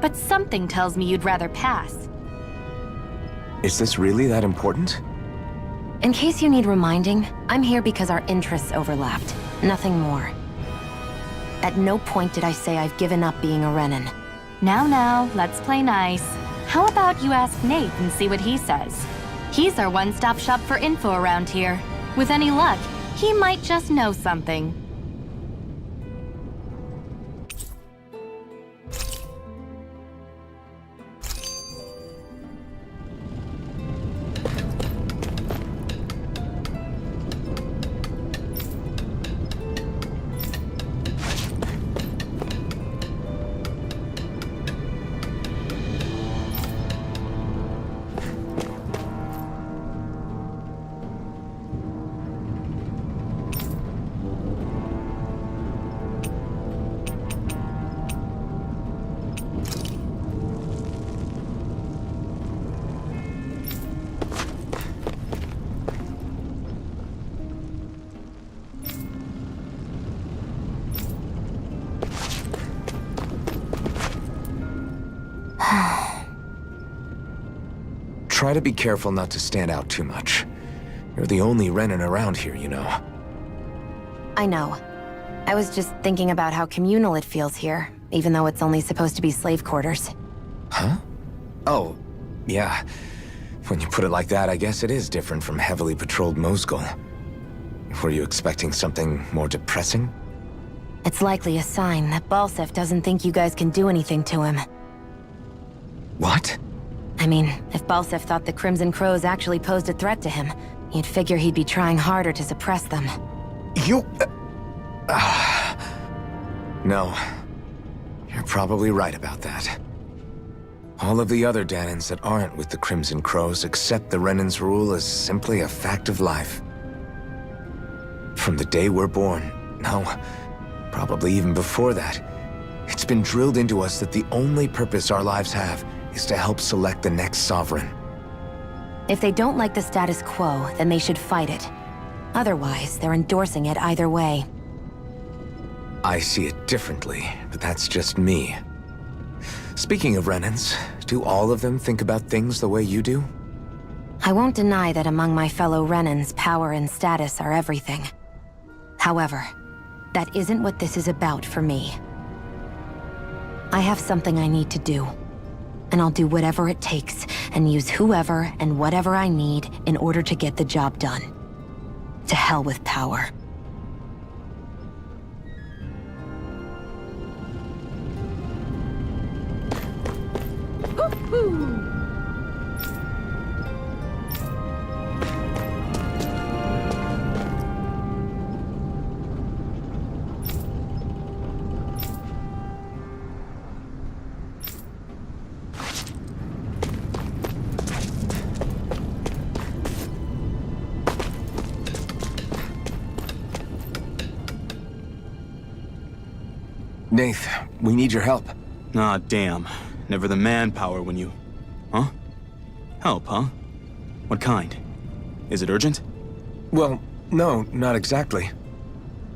But something tells me you'd rather pass. Is this really that important? In case you need reminding, I'm here because our interests overlapped. Nothing more. At no point did I say I've given up being a Renin. Now, let's play nice. How about you ask Nate and see what he says? He's our one-stop shop for info around here. With any luck, he might just know something. Try to be careful not to stand out too much. You're the only Renan around here, you know. I know. I was just thinking about how communal it feels here, even though it's only supposed to be slave quarters. Huh? Oh, yeah. When you put it like that, I guess it is different from heavily patrolled Mosgul. Were you expecting something more depressing? It's likely a sign that Balsef doesn't think you guys can do anything to him. What? I mean, if Balsef thought the Crimson Crows actually posed a threat to him, you'd figure he'd be trying harder to suppress them. You... No. You're probably right about that. All of the other Danans that aren't with the Crimson Crows accept the Renan's rule as simply a fact of life. From the day we're born, no, probably even before that, it's been drilled into us that the only purpose our lives have is to help select the next sovereign. If they don't like the status quo, then they should fight it. Otherwise, they're endorsing it either way. I see it differently, but that's just me. Speaking of Renans, do all of them think about things the way you do? I won't deny that among my fellow Renans, power and status are everything. However, that isn't what this is about for me. I have something I need to do, and I'll do whatever it takes, and use whoever and whatever I need in order to get the job done. To hell with power. Nath, we need your help. Ah, damn. Never the manpower when you... Huh? Help, huh? What kind? Is it urgent? Well, no, not exactly.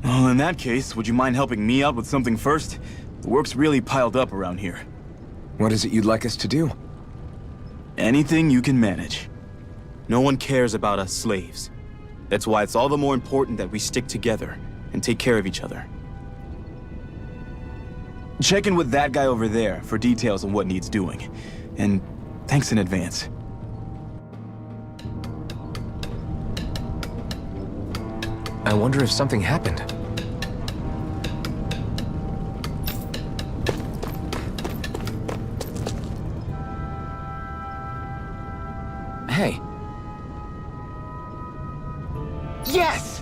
Well, in that case, would you mind helping me out with something first? The work's really piled up around here. What is it you'd like us to do? Anything you can manage. No one cares about us slaves. That's why it's all the more important that we stick together and take care of each other. Check in with that guy over there for details on what needs doing. And thanks in advance. I wonder if something happened. Hey. Yes!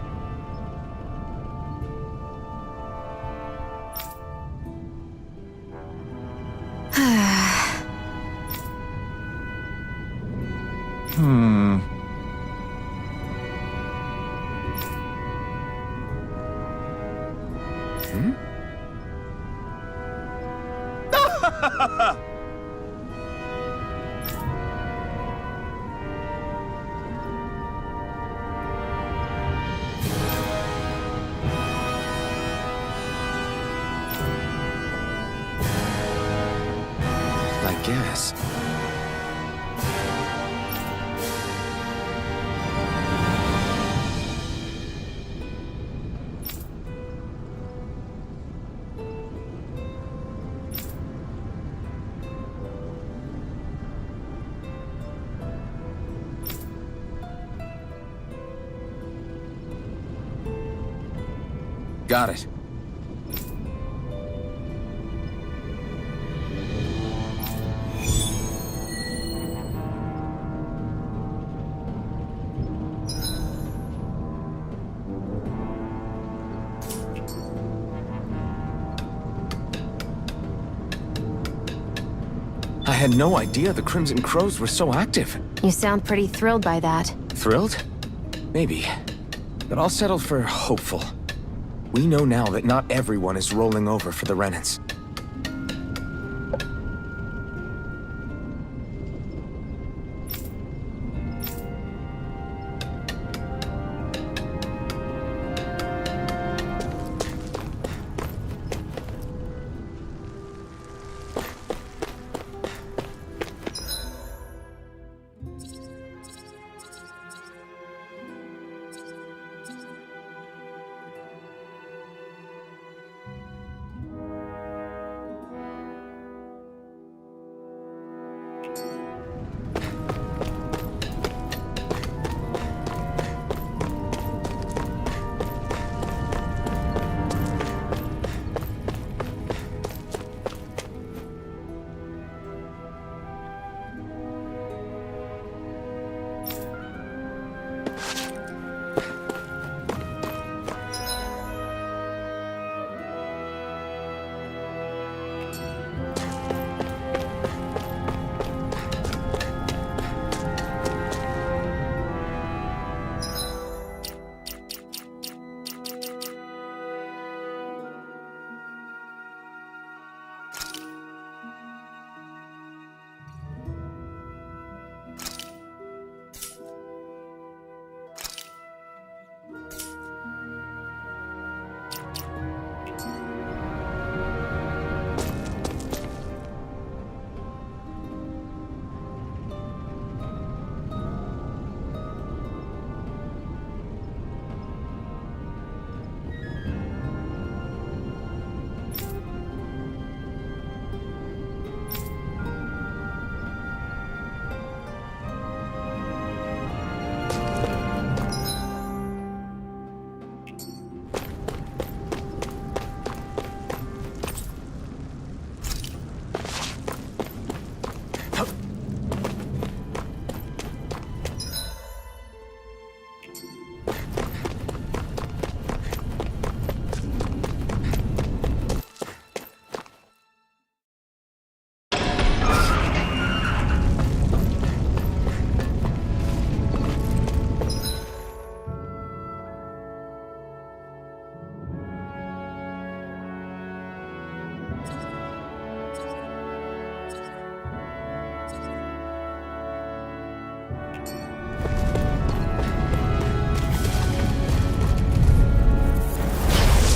I guess. Got it. I had no idea the Crimson Crows were so active. You sound pretty thrilled by that. Thrilled? Maybe. But I'll settle for hopeful. We know now that not everyone is rolling over for the Renans.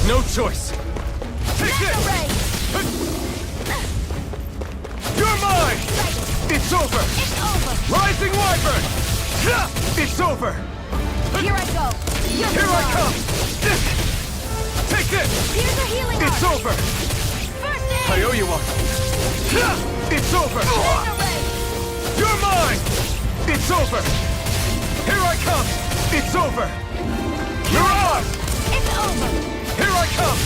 No choice. Take this! You're mine! It's over! It's over! Rising Wyvern! It's over! Here I go! Here I come! Take this! Here's a healing It's arm. over! First aid! I owe you one! It's over! You're mine! It's over! Here I come! It's over! Mirage! It's over! Here I come!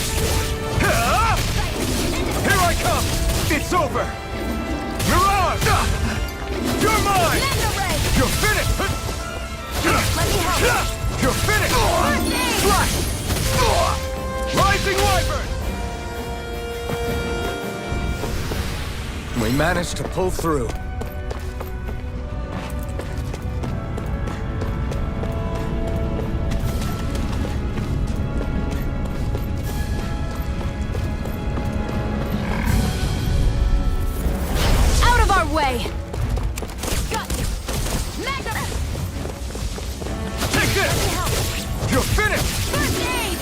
Here I come! It's over! Mirage! You're mine! You're finished! Let me help. You're finished! First aid! Slash! Rising Wyvern! We managed to pull through. Out of our way! Got you! Magna! Take this! You're finished! First aid!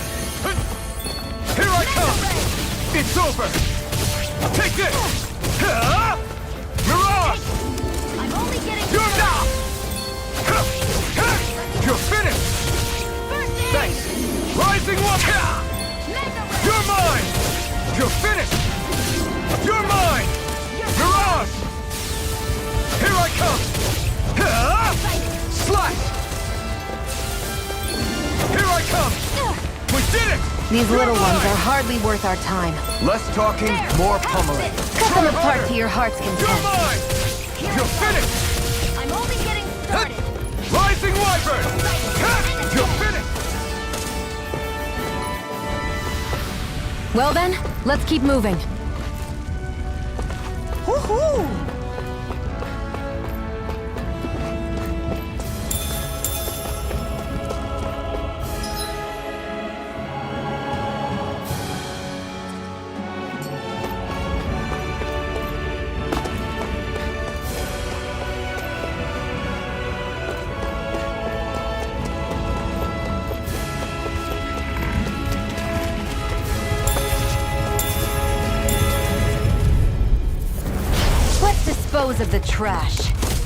Here I come! It's over! Take this! Mirage! I'm only getting You're started. down! You're finished! First aid! Thanks! Rising Water! Magna! You're mine! You're finished! You're mine! Mirage! Here I come! Slash! Here I come! We did it! These little ones are hardly worth our time. Less talking, more pummeling. Cut them apart to your heart's You're content. mine! You're finished! I'm only getting started. Rising Wyvern! You're finished! Well then, let's keep moving. Woohoo! Dispose of the trash.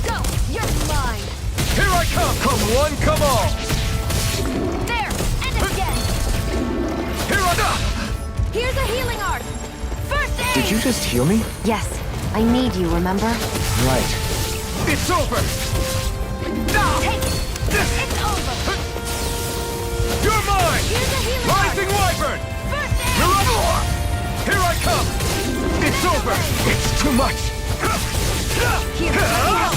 Go! You're mine! Here I come! Come one, come all! There! And again! Here I go! Here's a healing art! First aid! Did you just heal me? Yes. I need you, remember? Right. It's over! Take it! It's over! You're mine! Here's a healing Rising art! Wyvern! First aid! Here I come! It's over! It's too much! Here, let me help!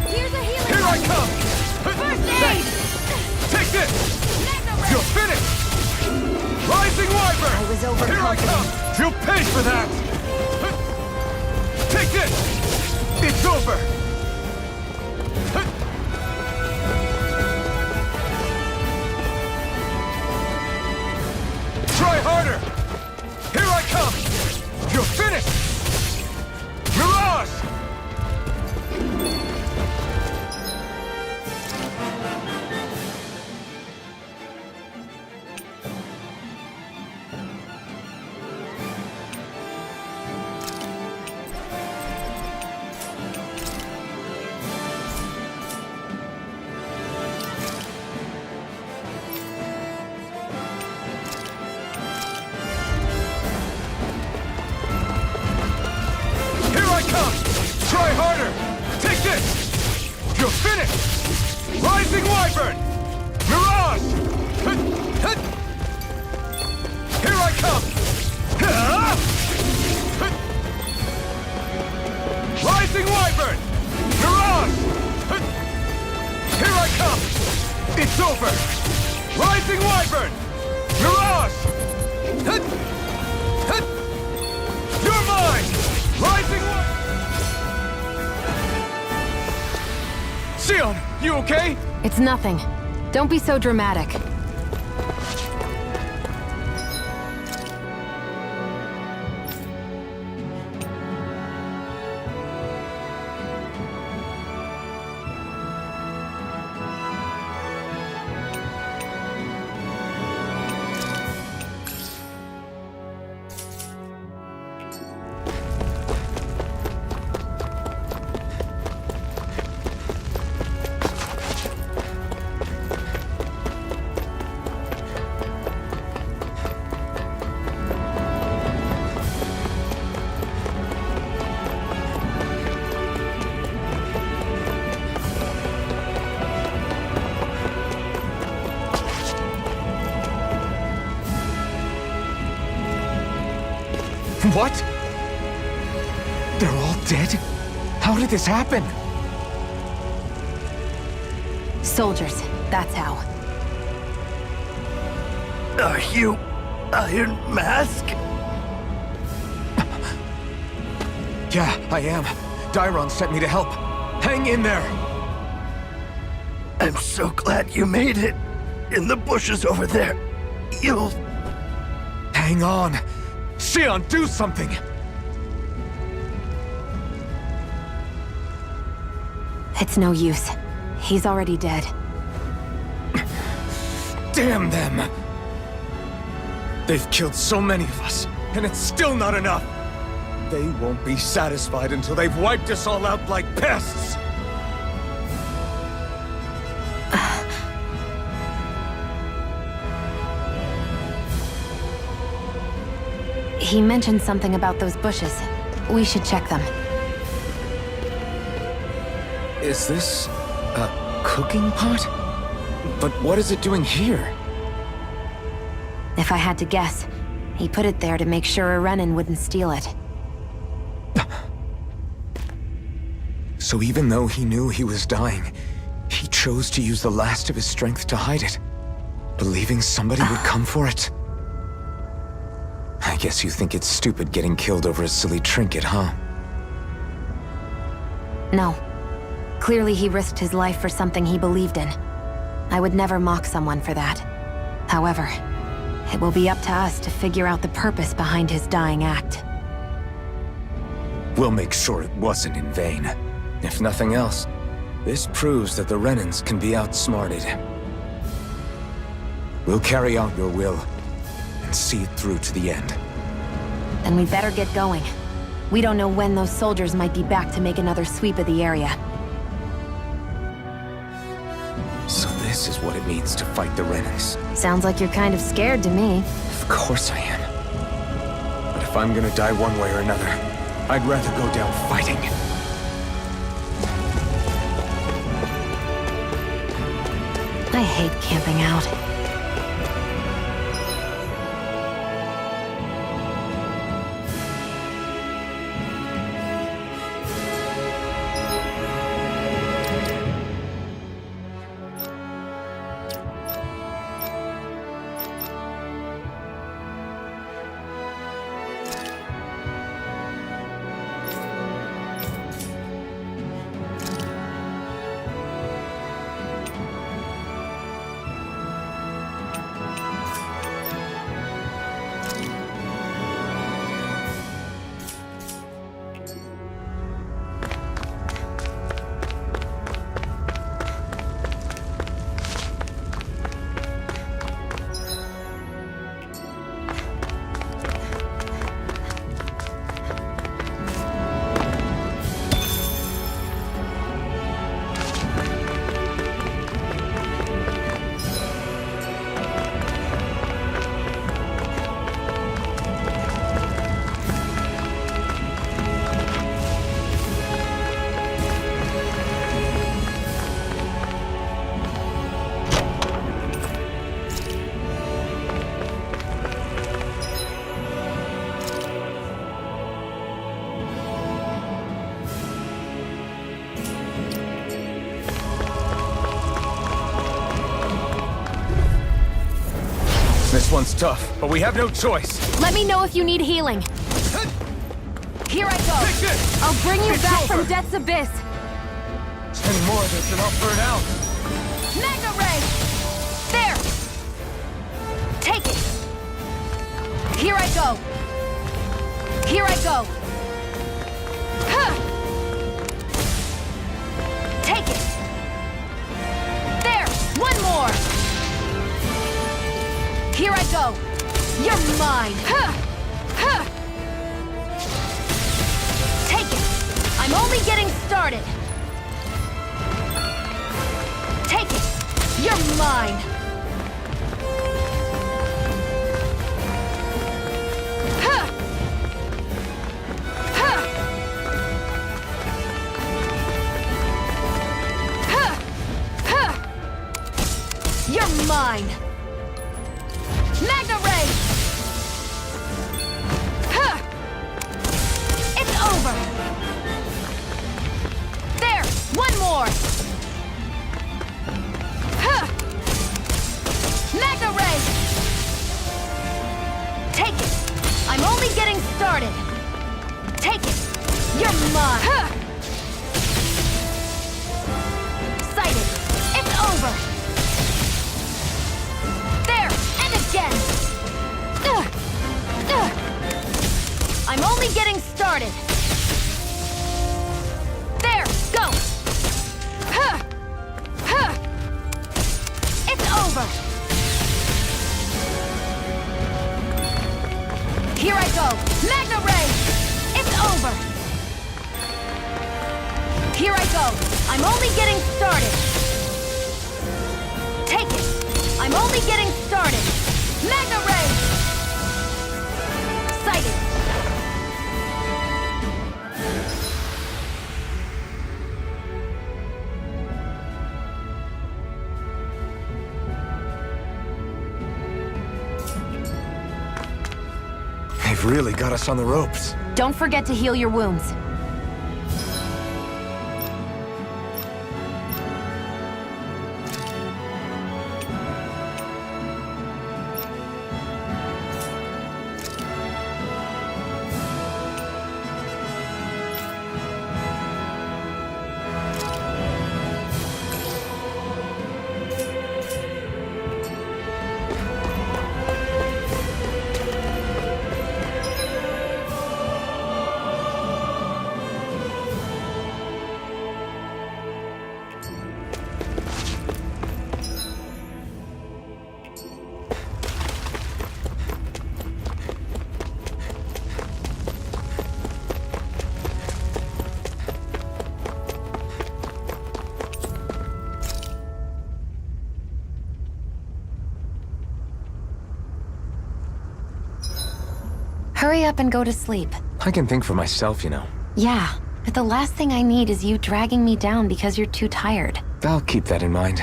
Here's a healing Here I art! come! First aid! Thanks! Take this! You're finished! Rising Wyvern! I was Here I overconfident. come! You'll pay for that! Take this! It's over! Try harder! Here I come! You're finished! Mirage! Try harder! Take this! You're finished! Rising Wyvern! Mirage! Here I come! Rising Wyvern! Mirage! Here I come! It's over! Rising Wyvern! Mirage! You're mine! Rising Wyvern! Sion, you okay? It's nothing. Don't be so dramatic. What? They're all dead? How did this happen? Soldiers, that's how. Are you Iron Mask? Yeah, I am. Dairon sent me to help. Hang in there! I'm so glad you made it. In the bushes over there. You'll... Hang on! Xion, do something! It's no use. He's already dead. Damn them! They've killed so many of us, and it's still not enough! They won't be satisfied until they've wiped us all out like pests! He mentioned something about those bushes. We should check them. Is this a cooking pot? But what is it doing here? If I had to guess, he put it there to make sure a Renin wouldn't steal it. So even though he knew he was dying, he chose to use the last of his strength to hide it, believing somebody would come for it. I guess you think it's stupid getting killed over a silly trinket, huh? No. Clearly he risked his life for something he believed in. I would never mock someone for that. However, it will be up to us to figure out the purpose behind his dying act. We'll make sure it wasn't in vain. If nothing else, this proves that the Renins can be outsmarted. We'll carry out your will, and see it through to the end. Then we better get going. We don't know when those soldiers might be back to make another sweep of the area. So this is what it means to fight the Renins. Sounds like you're kind of scared to me. Of course I am. But if I'm gonna die one way or another, I'd rather go down fighting. I hate camping out. This one's tough, but we have no choice. Let me know if you need healing. Here I go. Take this! I'll bring you It's back over. from Death's Abyss. Any more of this and I'll burn out. Mega Ray! There! Take it! Here I go! Here I go! Huh. Take it! There! One more! Here I go! You're mine! Huh. Huh. Take it! I'm only getting started! Take it! You're mine! Huh. Huh. Huh. Huh. You're mine! Mega Ray! Huh. One more! Huh. Magna Ray! Take it! I'm only getting started! Take it! You're mine! Huh. Sighted! It's over! There! And again! I'm only getting started! There! Go! Huh. Huh. It's over! Here I go! Magna Ray! It's over! Here I go! I'm only getting started! Take it! I'm only getting started! Magna Ray! Sighted! They've really got us on the ropes. Don't forget to heal your wounds. Hurry up and go to sleep. I can think for myself, you know. Yeah, but the last thing I need is you dragging me down because you're too tired. I'll keep that in mind.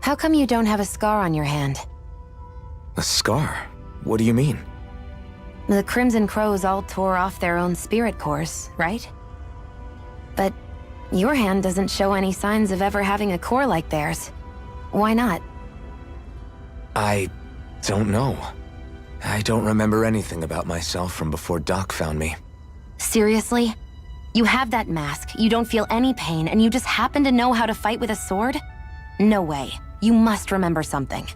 How come you don't have a scar on your hand? A scar? What do you mean? The Crimson Crows all tore off their own spirit cores, right? But your hand doesn't show any signs of ever having a core like theirs. Why not? I don't know. I don't remember anything about myself from before Doc found me. Seriously? You have that mask, you don't feel any pain, and you just happen to know how to fight with a sword? No way. You must remember something.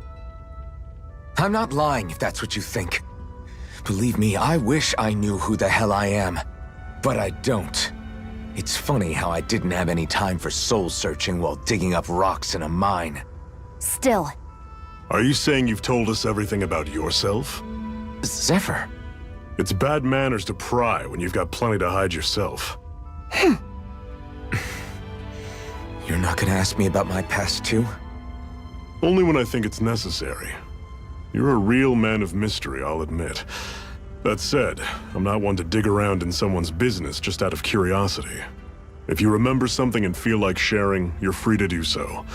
I'm not lying if that's what you think. Believe me, I wish I knew who the hell I am. But I don't. It's funny how I didn't have any time for soul-searching while digging up rocks in a mine. Still. Are you saying you've told us everything about yourself? Zephyr. It's bad manners to pry when you've got plenty to hide yourself. You're not gonna ask me about my past too? Only when I think it's necessary. You're a real man of mystery, I'll admit. That said, I'm not one to dig around in someone's business just out of curiosity. If you remember something and feel like sharing, you're free to do so.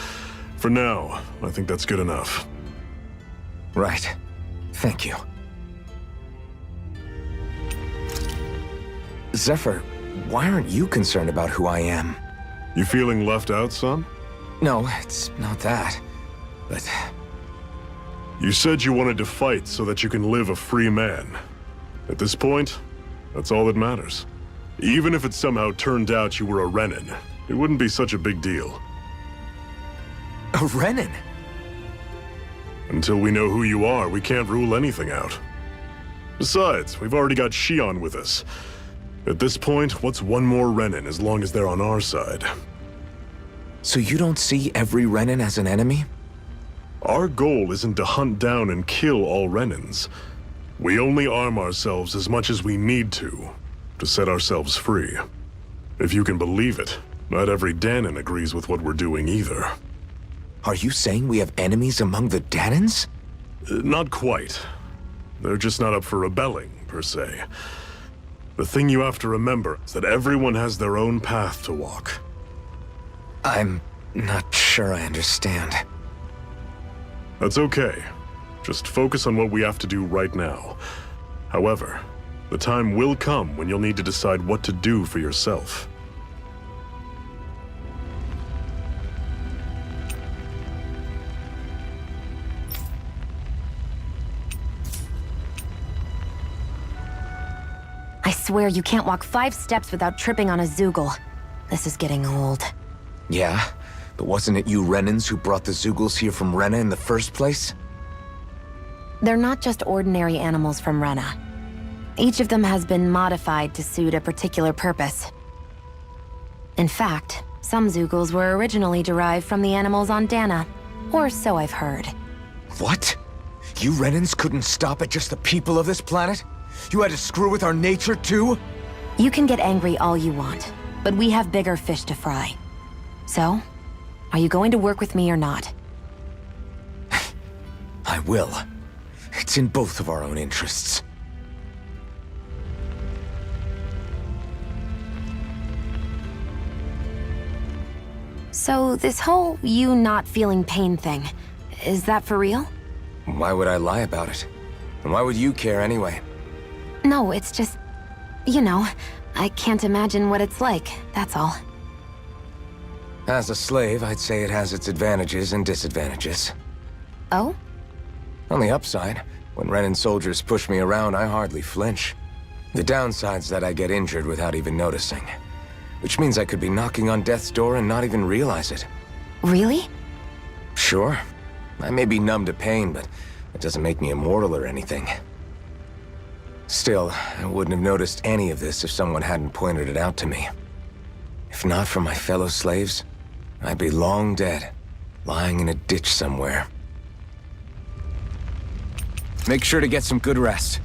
For now, I think that's good enough. Right. Thank you. Zephyr, why aren't you concerned about who I am? You feeling left out, son? No, it's not that. But... You said you wanted to fight so that you can live a free man. At this point, that's all that matters. Even if it somehow turned out you were a Renin, it wouldn't be such a big deal. A Renin? Until we know who you are, we can't rule anything out. Besides, we've already got Shion with us. At this point, what's one more Renin as long as they're on our side? So you don't see every Renin as an enemy? Our goal isn't to hunt down and kill all Renins. We only arm ourselves as much as we need to set ourselves free. If you can believe it, not every Danon agrees with what we're doing either. Are you saying we have enemies among the Danons? Not quite. They're just not up for rebelling, per se. The thing you have to remember is that everyone has their own path to walk. I'm not sure I understand. That's okay. Just focus on what we have to do right now. However, the time will come when you'll need to decide what to do for yourself. I swear you can't walk 5 steps without tripping on a Zoogle. This is getting old. Yeah? But wasn't it you Renans who brought the Zoogles here from Rena in the first place? They're not just ordinary animals from Rena. Each of them has been modified to suit a particular purpose. In fact, some Zoogles were originally derived from the animals on Dana, or so I've heard. What? You Renans couldn't stop at just the people of this planet? You had to screw with our nature too? You can get angry all you want, but we have bigger fish to fry. So, are you going to work with me or not? I will. It's in both of our own interests. So, this whole you not feeling pain thing, is that for real? Why would I lie about it? And why would you care anyway? No, it's just... You know, I can't imagine what it's like, that's all. As a slave, I'd say it has its advantages and disadvantages. Oh? On the upside, when Renan soldiers push me around, I hardly flinch. The downside's that I get injured without even noticing. Which means I could be knocking on death's door and not even realize it. Really? Sure. I may be numb to pain, but it doesn't make me immortal or anything. Still, I wouldn't have noticed any of this if someone hadn't pointed it out to me. If not for my fellow slaves, I'd be long dead, lying in a ditch somewhere. Make sure to get some good rest.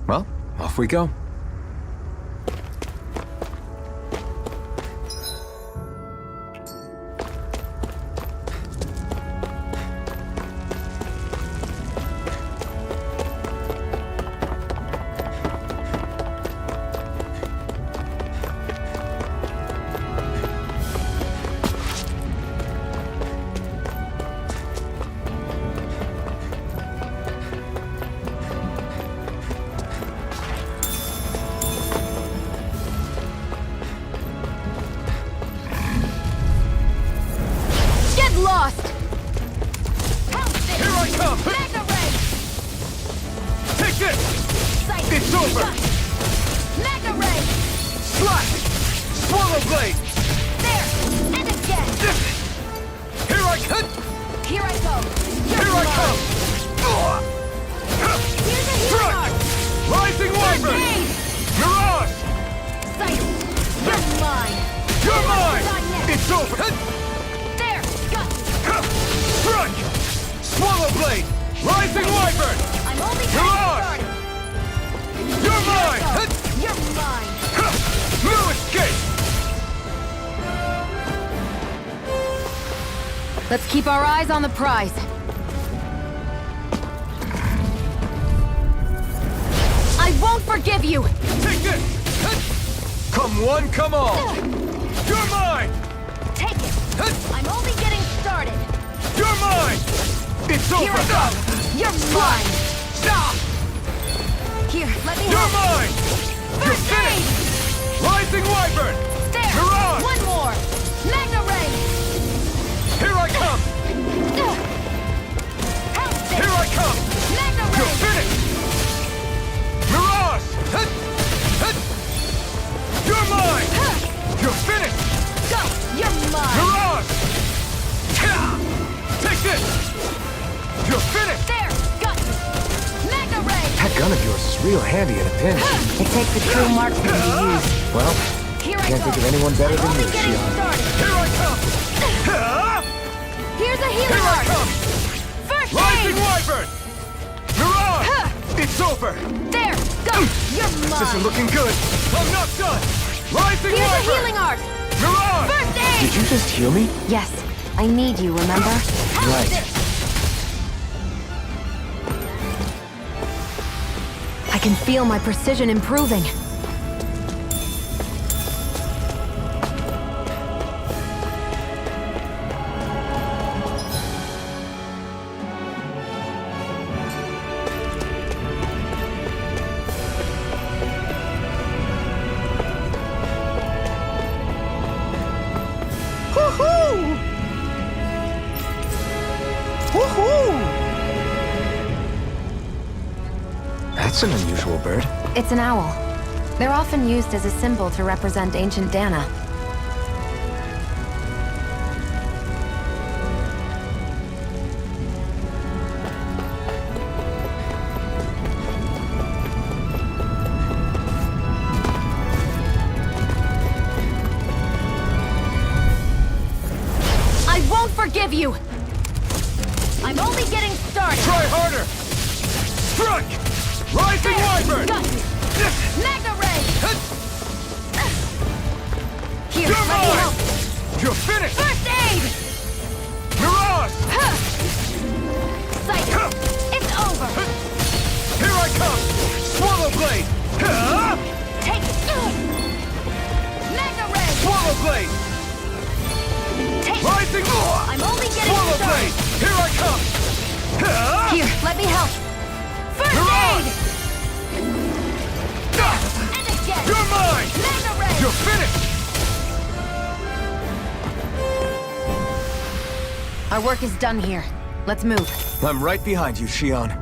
Well, off we go. Lost! Here I come! Mega Ray! Take this! Sight. It's over! Mega Ray! Slash! Swallow blade! There! And again! Here I come! Here I go! Here I come! Here's a healing Strike! arc! Rising Wyvern! Grenade! Mirage! Sight! You're mine! You're mine! On next. It's over! There! Got you! Strike! Swallow blade! Rising Wyvern! I'm only Mirage! getting started! You're mine! You're mine! No escape! Let's keep our eyes on the prize. I won't forgive you! Take this! Come one, come all! You're mine! Take it! I'm only getting started! You're mine! It's Here over! I go! You're mine! Stop! Here, let me You're help! mine! You're First aid! finished! Rising Wyvern! There! Mirage! One more! Magna Ray! Here I come! Help this! Here I come! Magna Ray! You're finished! Mirage! You're mine! You're finished! Go! You're mine! Mirage! Take this! You're finished! There! Got you! Magna Ray! That gun of yours is real handy in a pinch. It takes a true marksman to use. Well, Here I can't go! think of anyone better than Only you, getting Shion. started! Here I come! Here's a healing Here I arc! come! First Rising aid! Wyvern! Mirage! It's over! There! Go! You're mine! This isn't looking good! I'm not done! Rising Here's a Wyvern! healing arc! Mirage! First aid! Did you just heal me? Yes, I need you, remember? Right. I can feel my precision improving. That's an unusual bird. It's an owl. They're often used as a symbol to represent ancient Dana. I won't forgive you! I'm only getting started! Try harder! Struck! Rising Wyvern! Got you! Magna Ray! Here, You're let me mine! help! You're finished! First aid! Mirage! Sight! It's over! Here I come! Swallow Blade! Take it! Magna Ray! Swallow Blade! Take it! Rising! I'm only getting Swallow started! Blade! Here I come! Here, let me help! First Mirage! aid! And again! You're mine! Magna Ray! You're finished! Our work is done here. Let's move. I'm right behind you, Shion.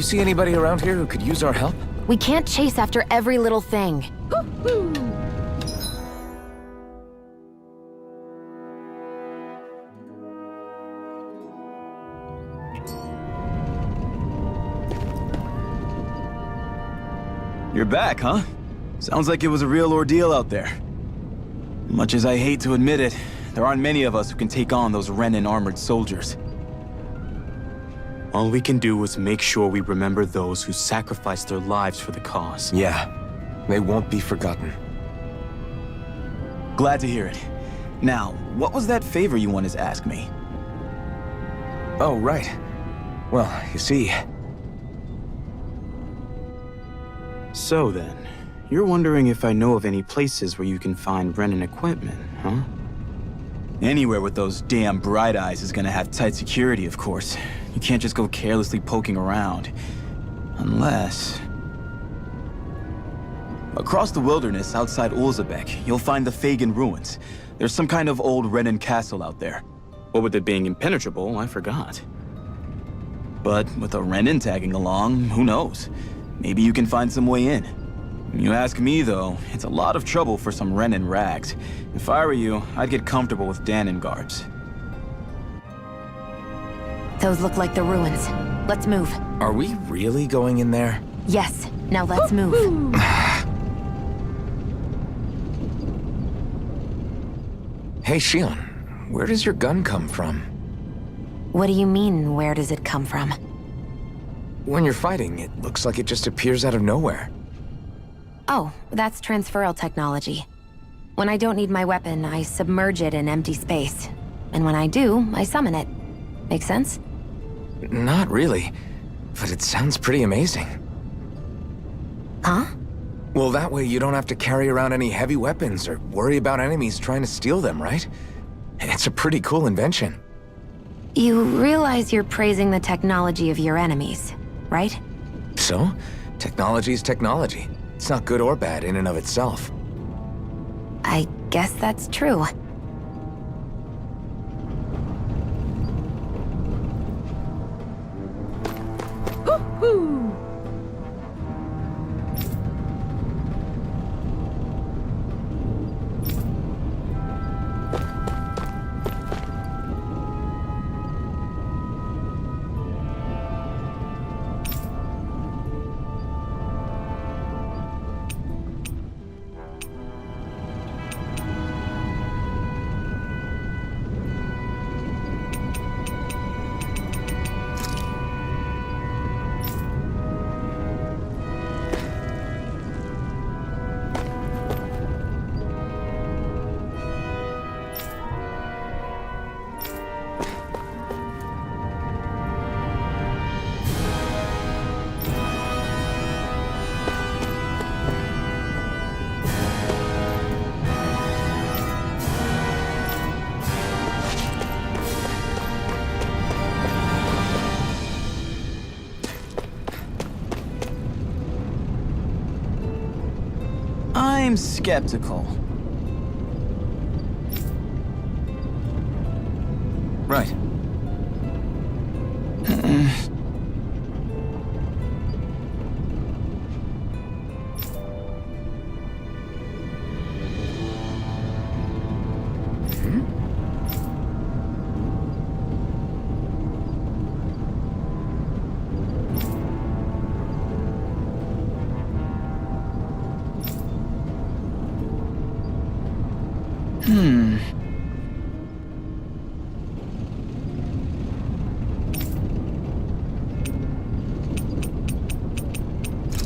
You see anybody around here who could use our help? We can't chase after every little thing. You're back, huh? Sounds like it was a real ordeal out there. Much as I hate to admit it, there aren't many of us who can take on those Renan armored soldiers. All we can do is make sure we remember those who sacrificed their lives for the cause. Yeah, they won't be forgotten. Glad to hear it. Now, what was that favor you wanted to ask me? Oh, right. Well, you see... So then, you're wondering if I know of any places where you can find Renan equipment, huh? Anywhere with those damn bright eyes is gonna have tight security, of course. You can't just go carelessly poking around. Unless... Across the wilderness outside Ulzebek, you'll find the Fagan ruins. There's some kind of old Renan castle out there. What with it being impenetrable, I forgot. But with a Renan tagging along, who knows? Maybe you can find some way in. You ask me, though, it's a lot of trouble for some Renan rags. If I were you, I'd get comfortable with Danon garbs. Those look like the ruins. Let's move. Are we really going in there? Yes. Now let's move. Hey, Shion, where does your gun come from? What do you mean, where does it come from? When you're fighting, it looks like it just appears out of nowhere. Oh, that's transferal technology. When I don't need my weapon, I submerge it in empty space. And when I do, I summon it. Make sense? Not really, but it sounds pretty amazing. Huh? Well, that way you don't have to carry around any heavy weapons or worry about enemies trying to steal them, right? It's a pretty cool invention. You realize you're praising the technology of your enemies, right? So, technology's technology. It's not good or bad in and of itself. I guess that's true. I'm skeptical. Right.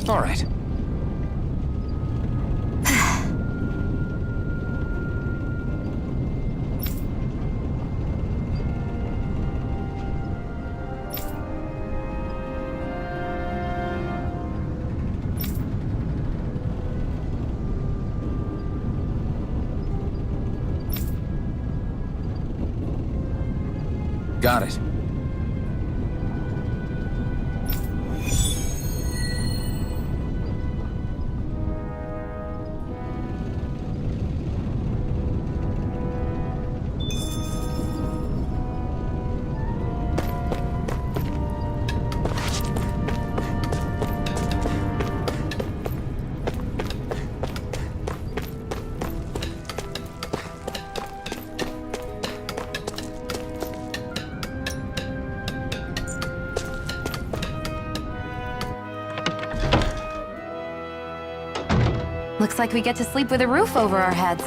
All right. Got it. Looks like we get to sleep with a roof over our heads.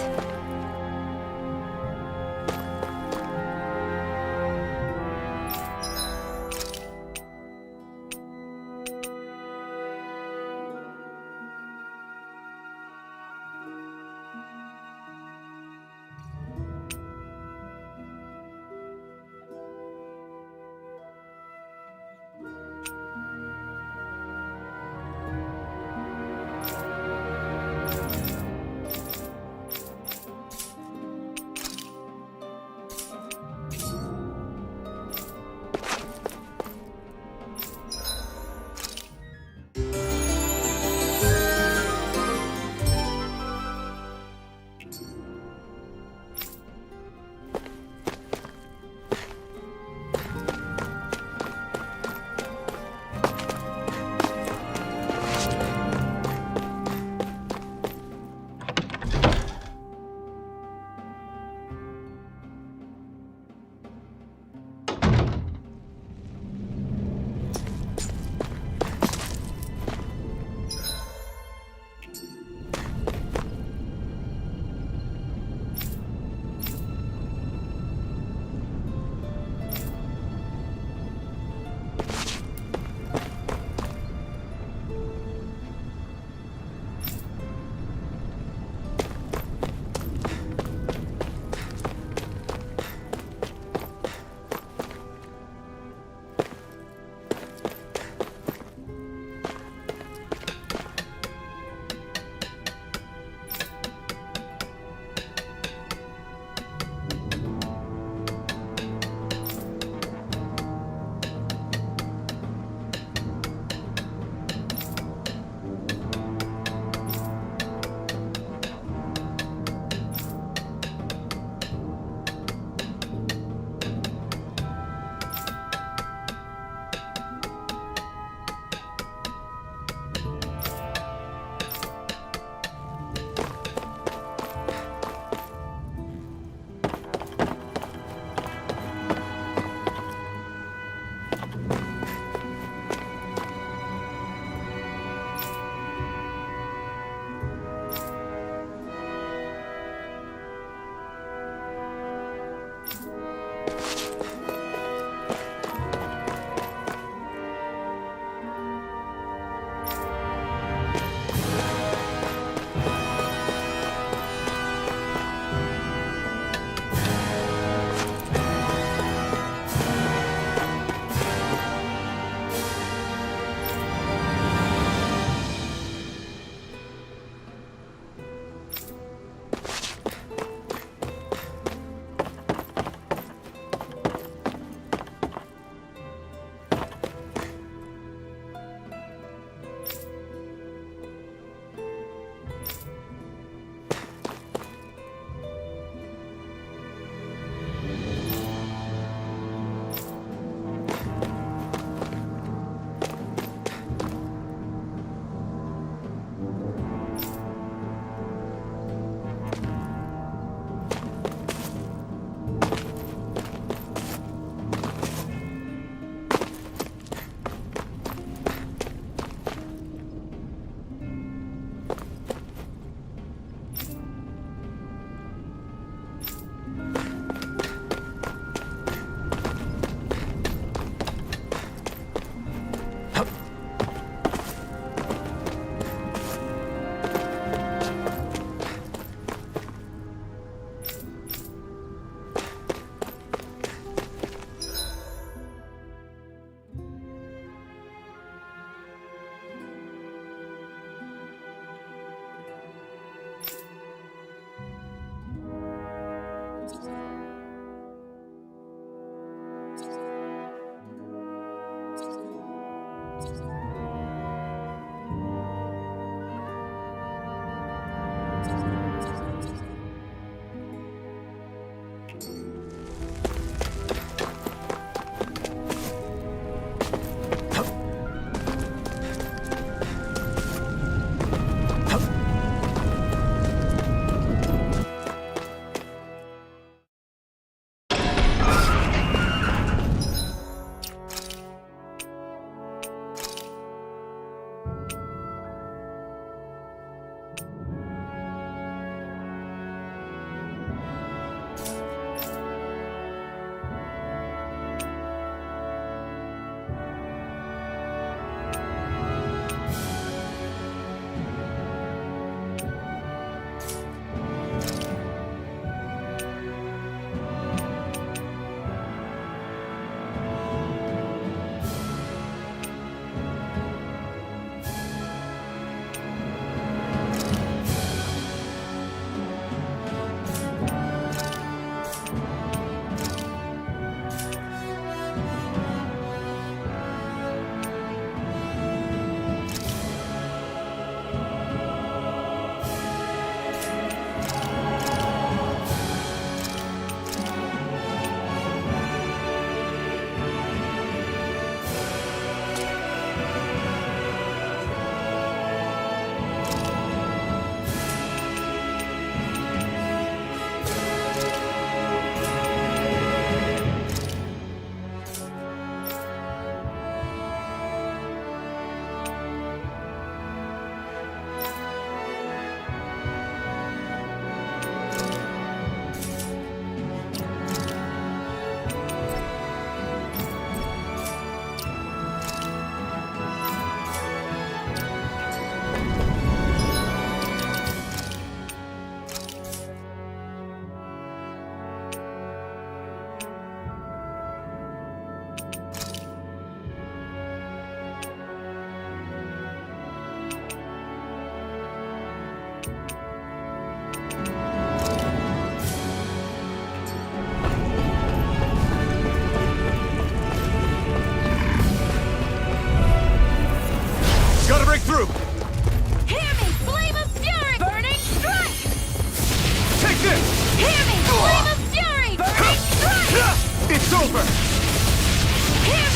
over!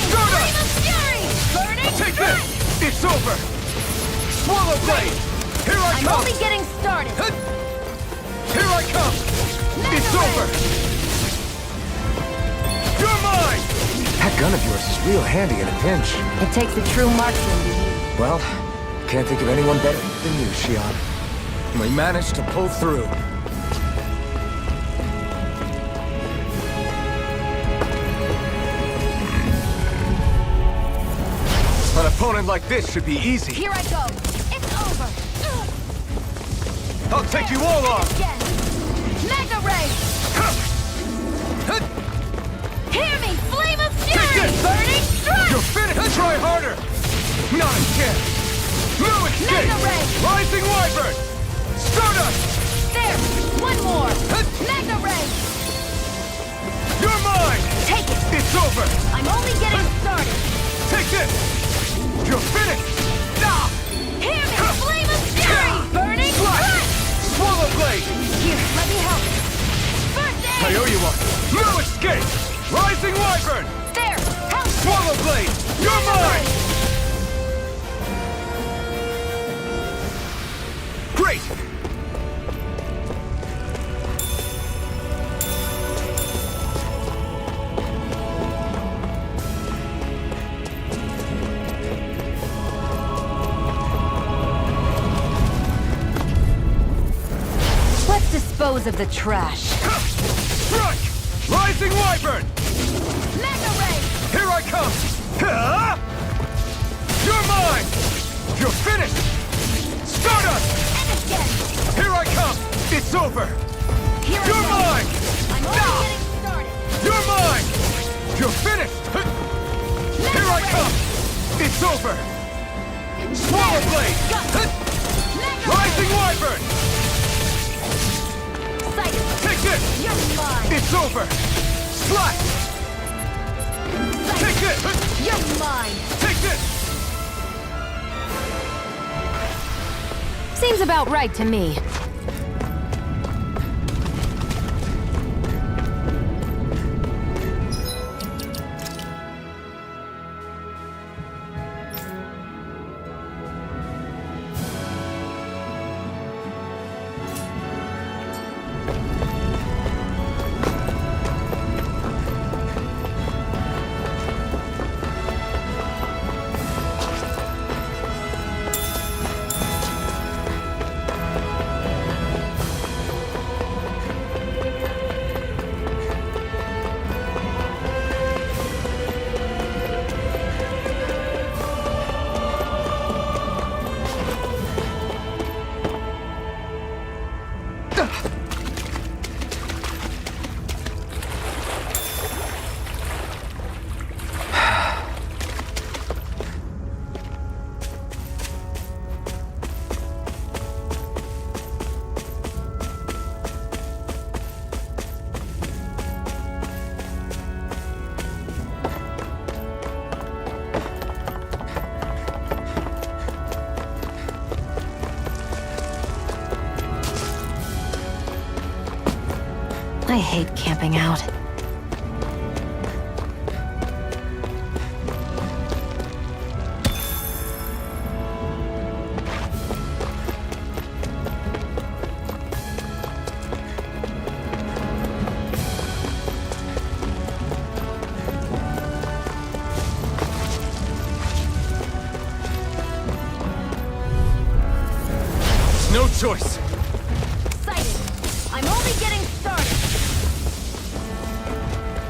Start up! Take this! It's over! Swallow blade! Here I I'm come! only getting started. Here I come! It's over! You're mine! That gun of yours is real handy in a pinch. It takes a true marksman to use. Well, can't think of anyone better than you, Shion. We managed to pull through. An opponent like this should be easy. Here I go. It's over. I'll take you all on! Again. Mega Ray! Hear me! Flame of Fury! Take this! Burning Strike! You're finished! Try harder! Not again! No escape! Mega Ray! Rising Wyvern! Stardust! There! One more! Mega Ray! You're mine! Take it! It's over! I'm only getting started! Take this! You're finished! Ah! Hear me! Flame of Fury! Burning Strike! Swallow blade! Here, let me help. First aid! I owe you one! No escape! Rising Wyvern! There! Help! Swallow blade! You're mine! Great! Let's dispose of the trash. Strike! Rising Wyvern! Mega Ray! Here I come! Ah! You're mine! You're finished! Stardust! And again! Here I come! It's over! Here You're I go. mine! I'm only Ah! getting started! You're mine! You're finished! Mega Here I Ray! come! It's over! Swallow blade! Mega Rising Wyvern! Sight! Take this! You're mine! It's over! Slash! Take this! You're mine! Take this! Seems about right to me. I hate camping out. No choice! Sighted! I'm only getting started!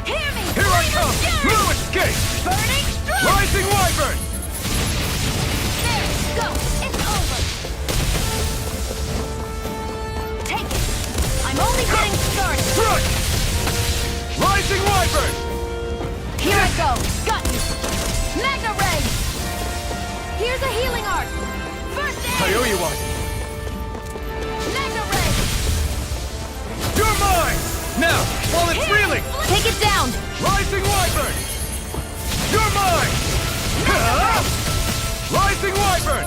Hear me! Here I Flame of come! Fury! No escape! Burning Strike! Rising Wyvern! There! Go! It's over! Take it! I'm only getting started! Strike! Rising Wyvern! Here I go! Got you! Mega Ray! Here's a healing art! First aid! I owe you one! Mega Ray! You're mine! Now, while it's reeling! Take it down! Rising Wyvern! You're mine! Ah! Rising Wyvern!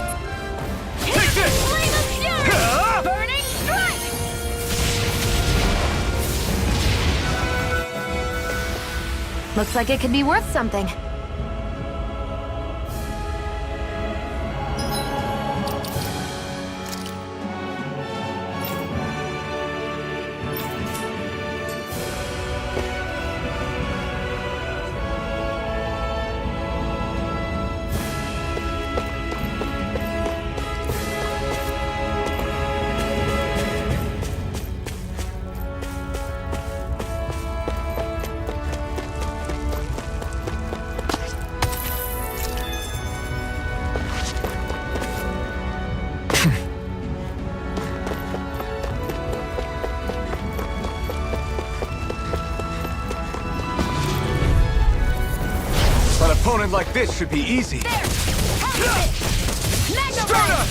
Take this! Flame of Fury! Ah! Burning Strike! Looks like it could be worth something. An opponent like this should be easy. There! Have it! Magna Ray!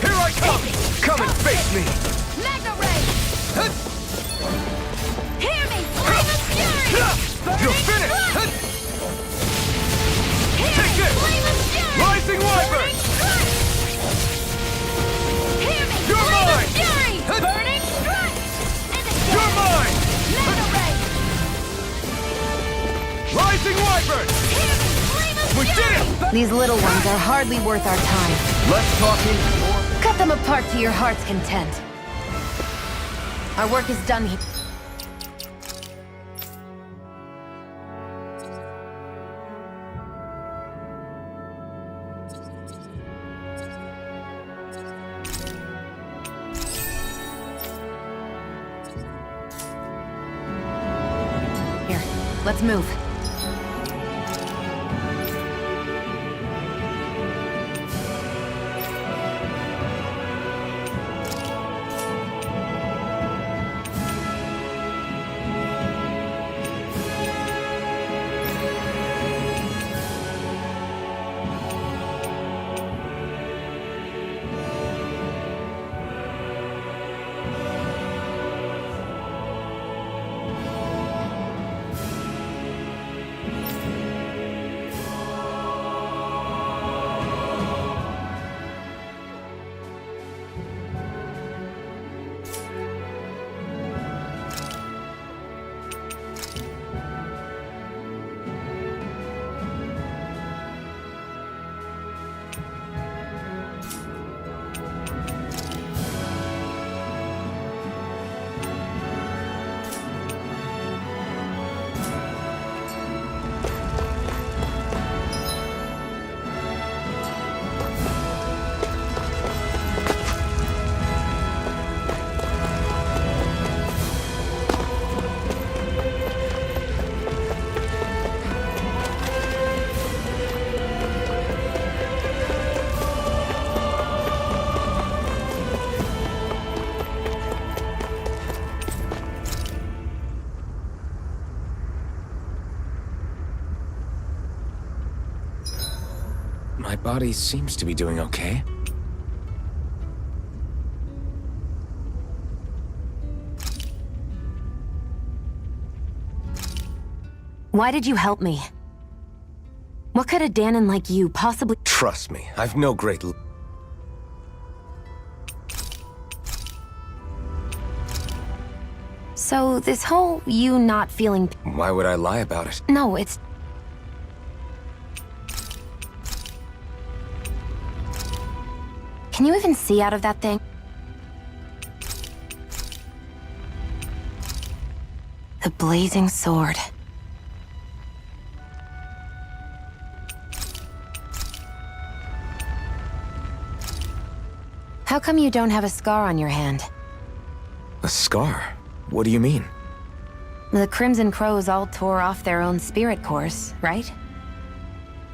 Here I come! Come and face me! Magna Ray! Hear me! Flame of Fury! You're finished! Hear Take me! this! Flame of Fury! Rising Wyvern! Burning Strike! Hear me! You're Flame mine! of Fury! Burning Strike! And again! You're mine! Magna Ray! Rising Wyvern! Hear me! Flame of We Fury! did it! These little ones are hardly worth our time. Less talking, more... Cut them apart to your heart's content. Our work is done here. Here, let's move. My body seems to be doing okay. Why did you help me? What could a Danon like you possibly— Trust me, I've no great... So this whole you not feeling— Why would I lie about it? No, it's— Can you even see out of that thing? The blazing sword. How come you don't have a scar on your hand? A scar? What do you mean? The Crimson Crows all tore off their own spirit cores, right?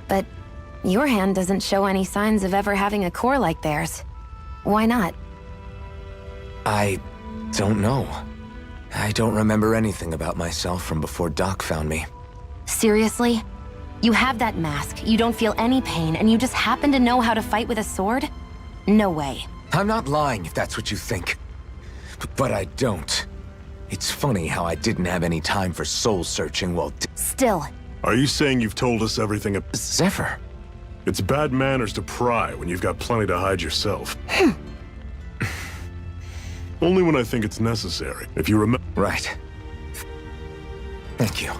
But your hand doesn't show any signs of ever having a core like theirs. Why not? I don't know. I don't remember anything about myself from before Doc found me. Seriously? You have that mask, you don't feel any pain, and you just happen to know how to fight with a sword? No way. I'm not lying if that's what you think. But I don't. It's funny how I didn't have any time for soul-searching while... Still. Are you saying you've told us everything? Zephyr? It's bad manners to pry when you've got plenty to hide yourself. Only when I think it's necessary. If you remember... Right. Thank you.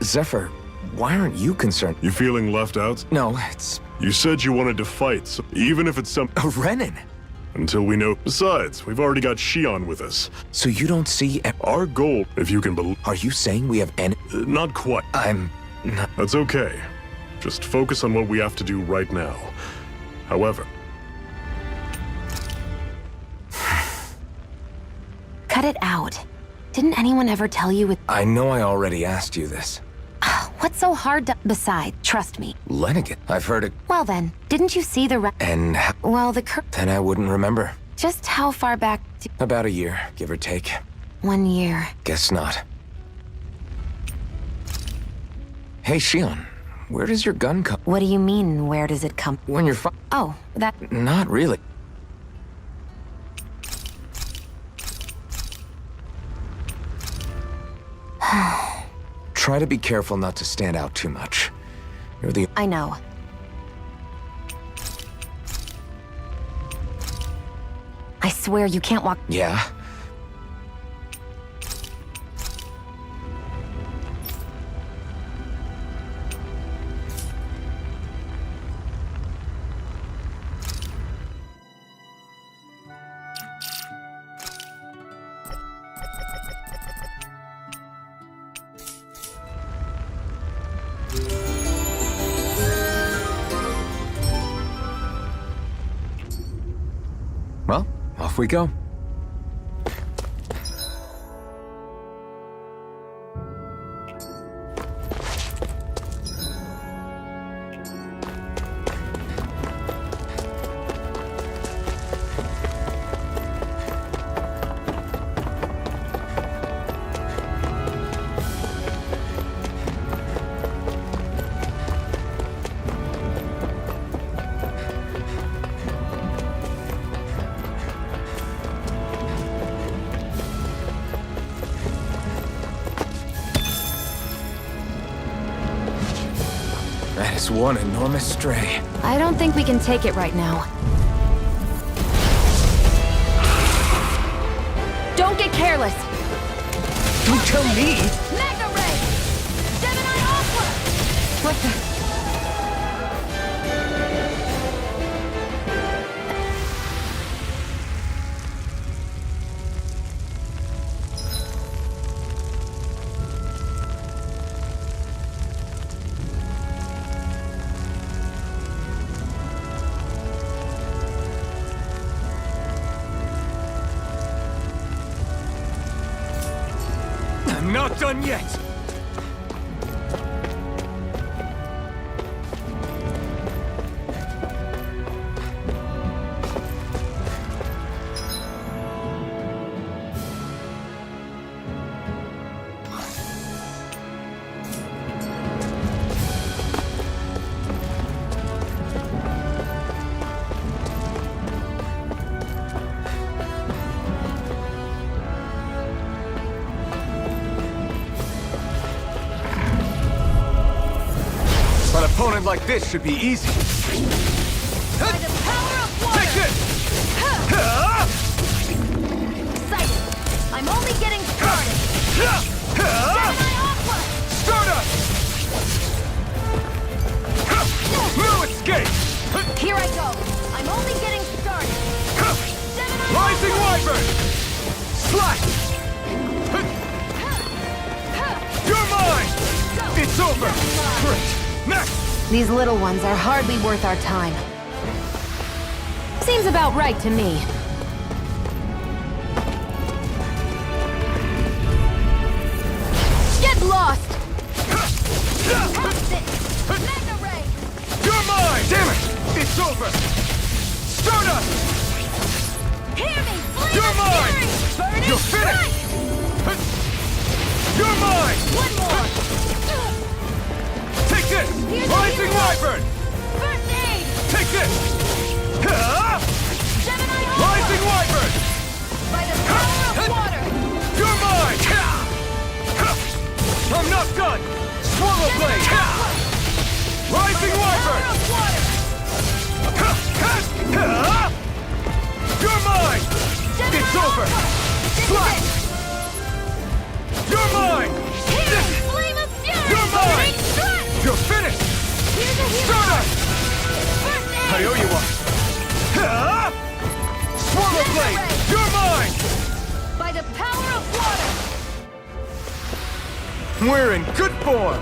Zephyr, why aren't you concerned? You feeling left out? No, it's... You said you wanted to fight, so even if it's some... Oh, Renan! Until we know. Besides, we've already got Shion with us. So you don't see... Our goal, if you can believe... Are you saying we have any... Not quite. I'm not... That's okay. Just focus on what we have to do right now. However... Cut it out. Didn't anyone ever tell you with... I know I already asked you this. What's so hard to... Besides, trust me. Lennigan. I've heard it. Well then, didn't you see the And... Well, the Then I wouldn't remember. Just how far back to... About a year, give or take. 1 year. Guess not. Hey, Shion. Where does your gun come? What do you mean, where does it come? When you're Oh, that... Not really. Try to be careful not to stand out too much. You're the... I know. I swear you can't walk... Yeah? Well, off we go. That is one enormous stray. I don't think we can take it right now. Don't get careless! Don't tell me! Mega Ray! Gemini Aqua! What the... I'm not done yet! An opponent like this should be easy. By the power of water! Take this! Excited! I'm only getting started! Gemini Aqua! Stardust! No escape! Here I go! I'm only getting started! Gemini Rising Wyvern! Slash! You're mine! It's over! Great! Next! These little ones are hardly worth our time. Seems about right to me. Get lost! Mega Ray! You're mine! Damn it! It's over! Stardust! Hear me! Flame You're of mine! fury! Burning You're finished! You're mine! One more! Take this! Here's the Rising hero! Wyvern! First aid! Take this! Gemini Aqua! We're in good form!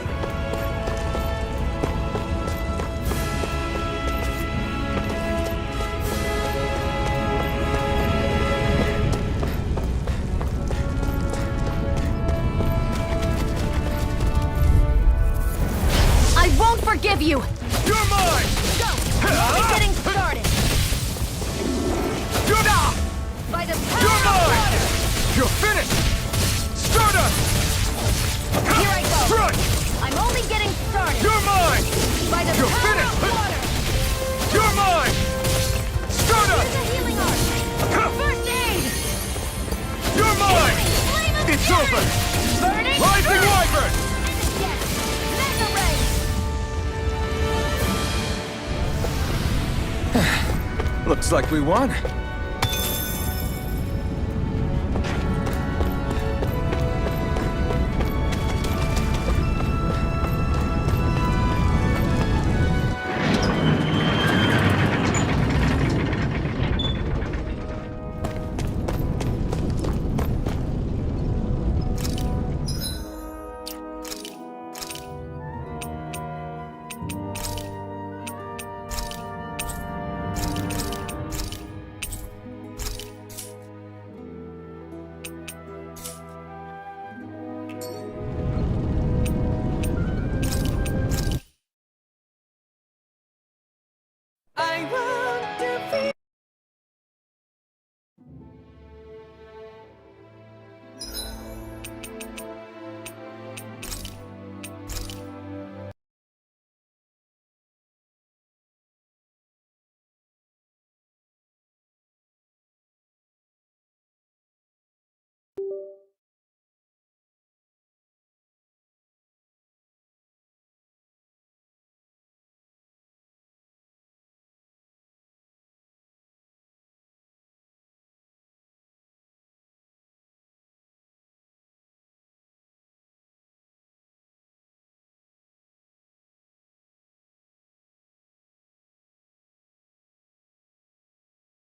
I won't forgive you! You're mine! Go! We're only getting started! You're not! By the You're power of mine! water! You're finished! Stardust! Here I go! Strike! I'm only getting started! You're mine! By the You're power finished! of water! You're mine! Stardust! Here's a healing art! First aid! You're mine! Flame of It's fury! over! Burning! Rising Burn! Wyvern! Yes! Mega ray! Looks like we won.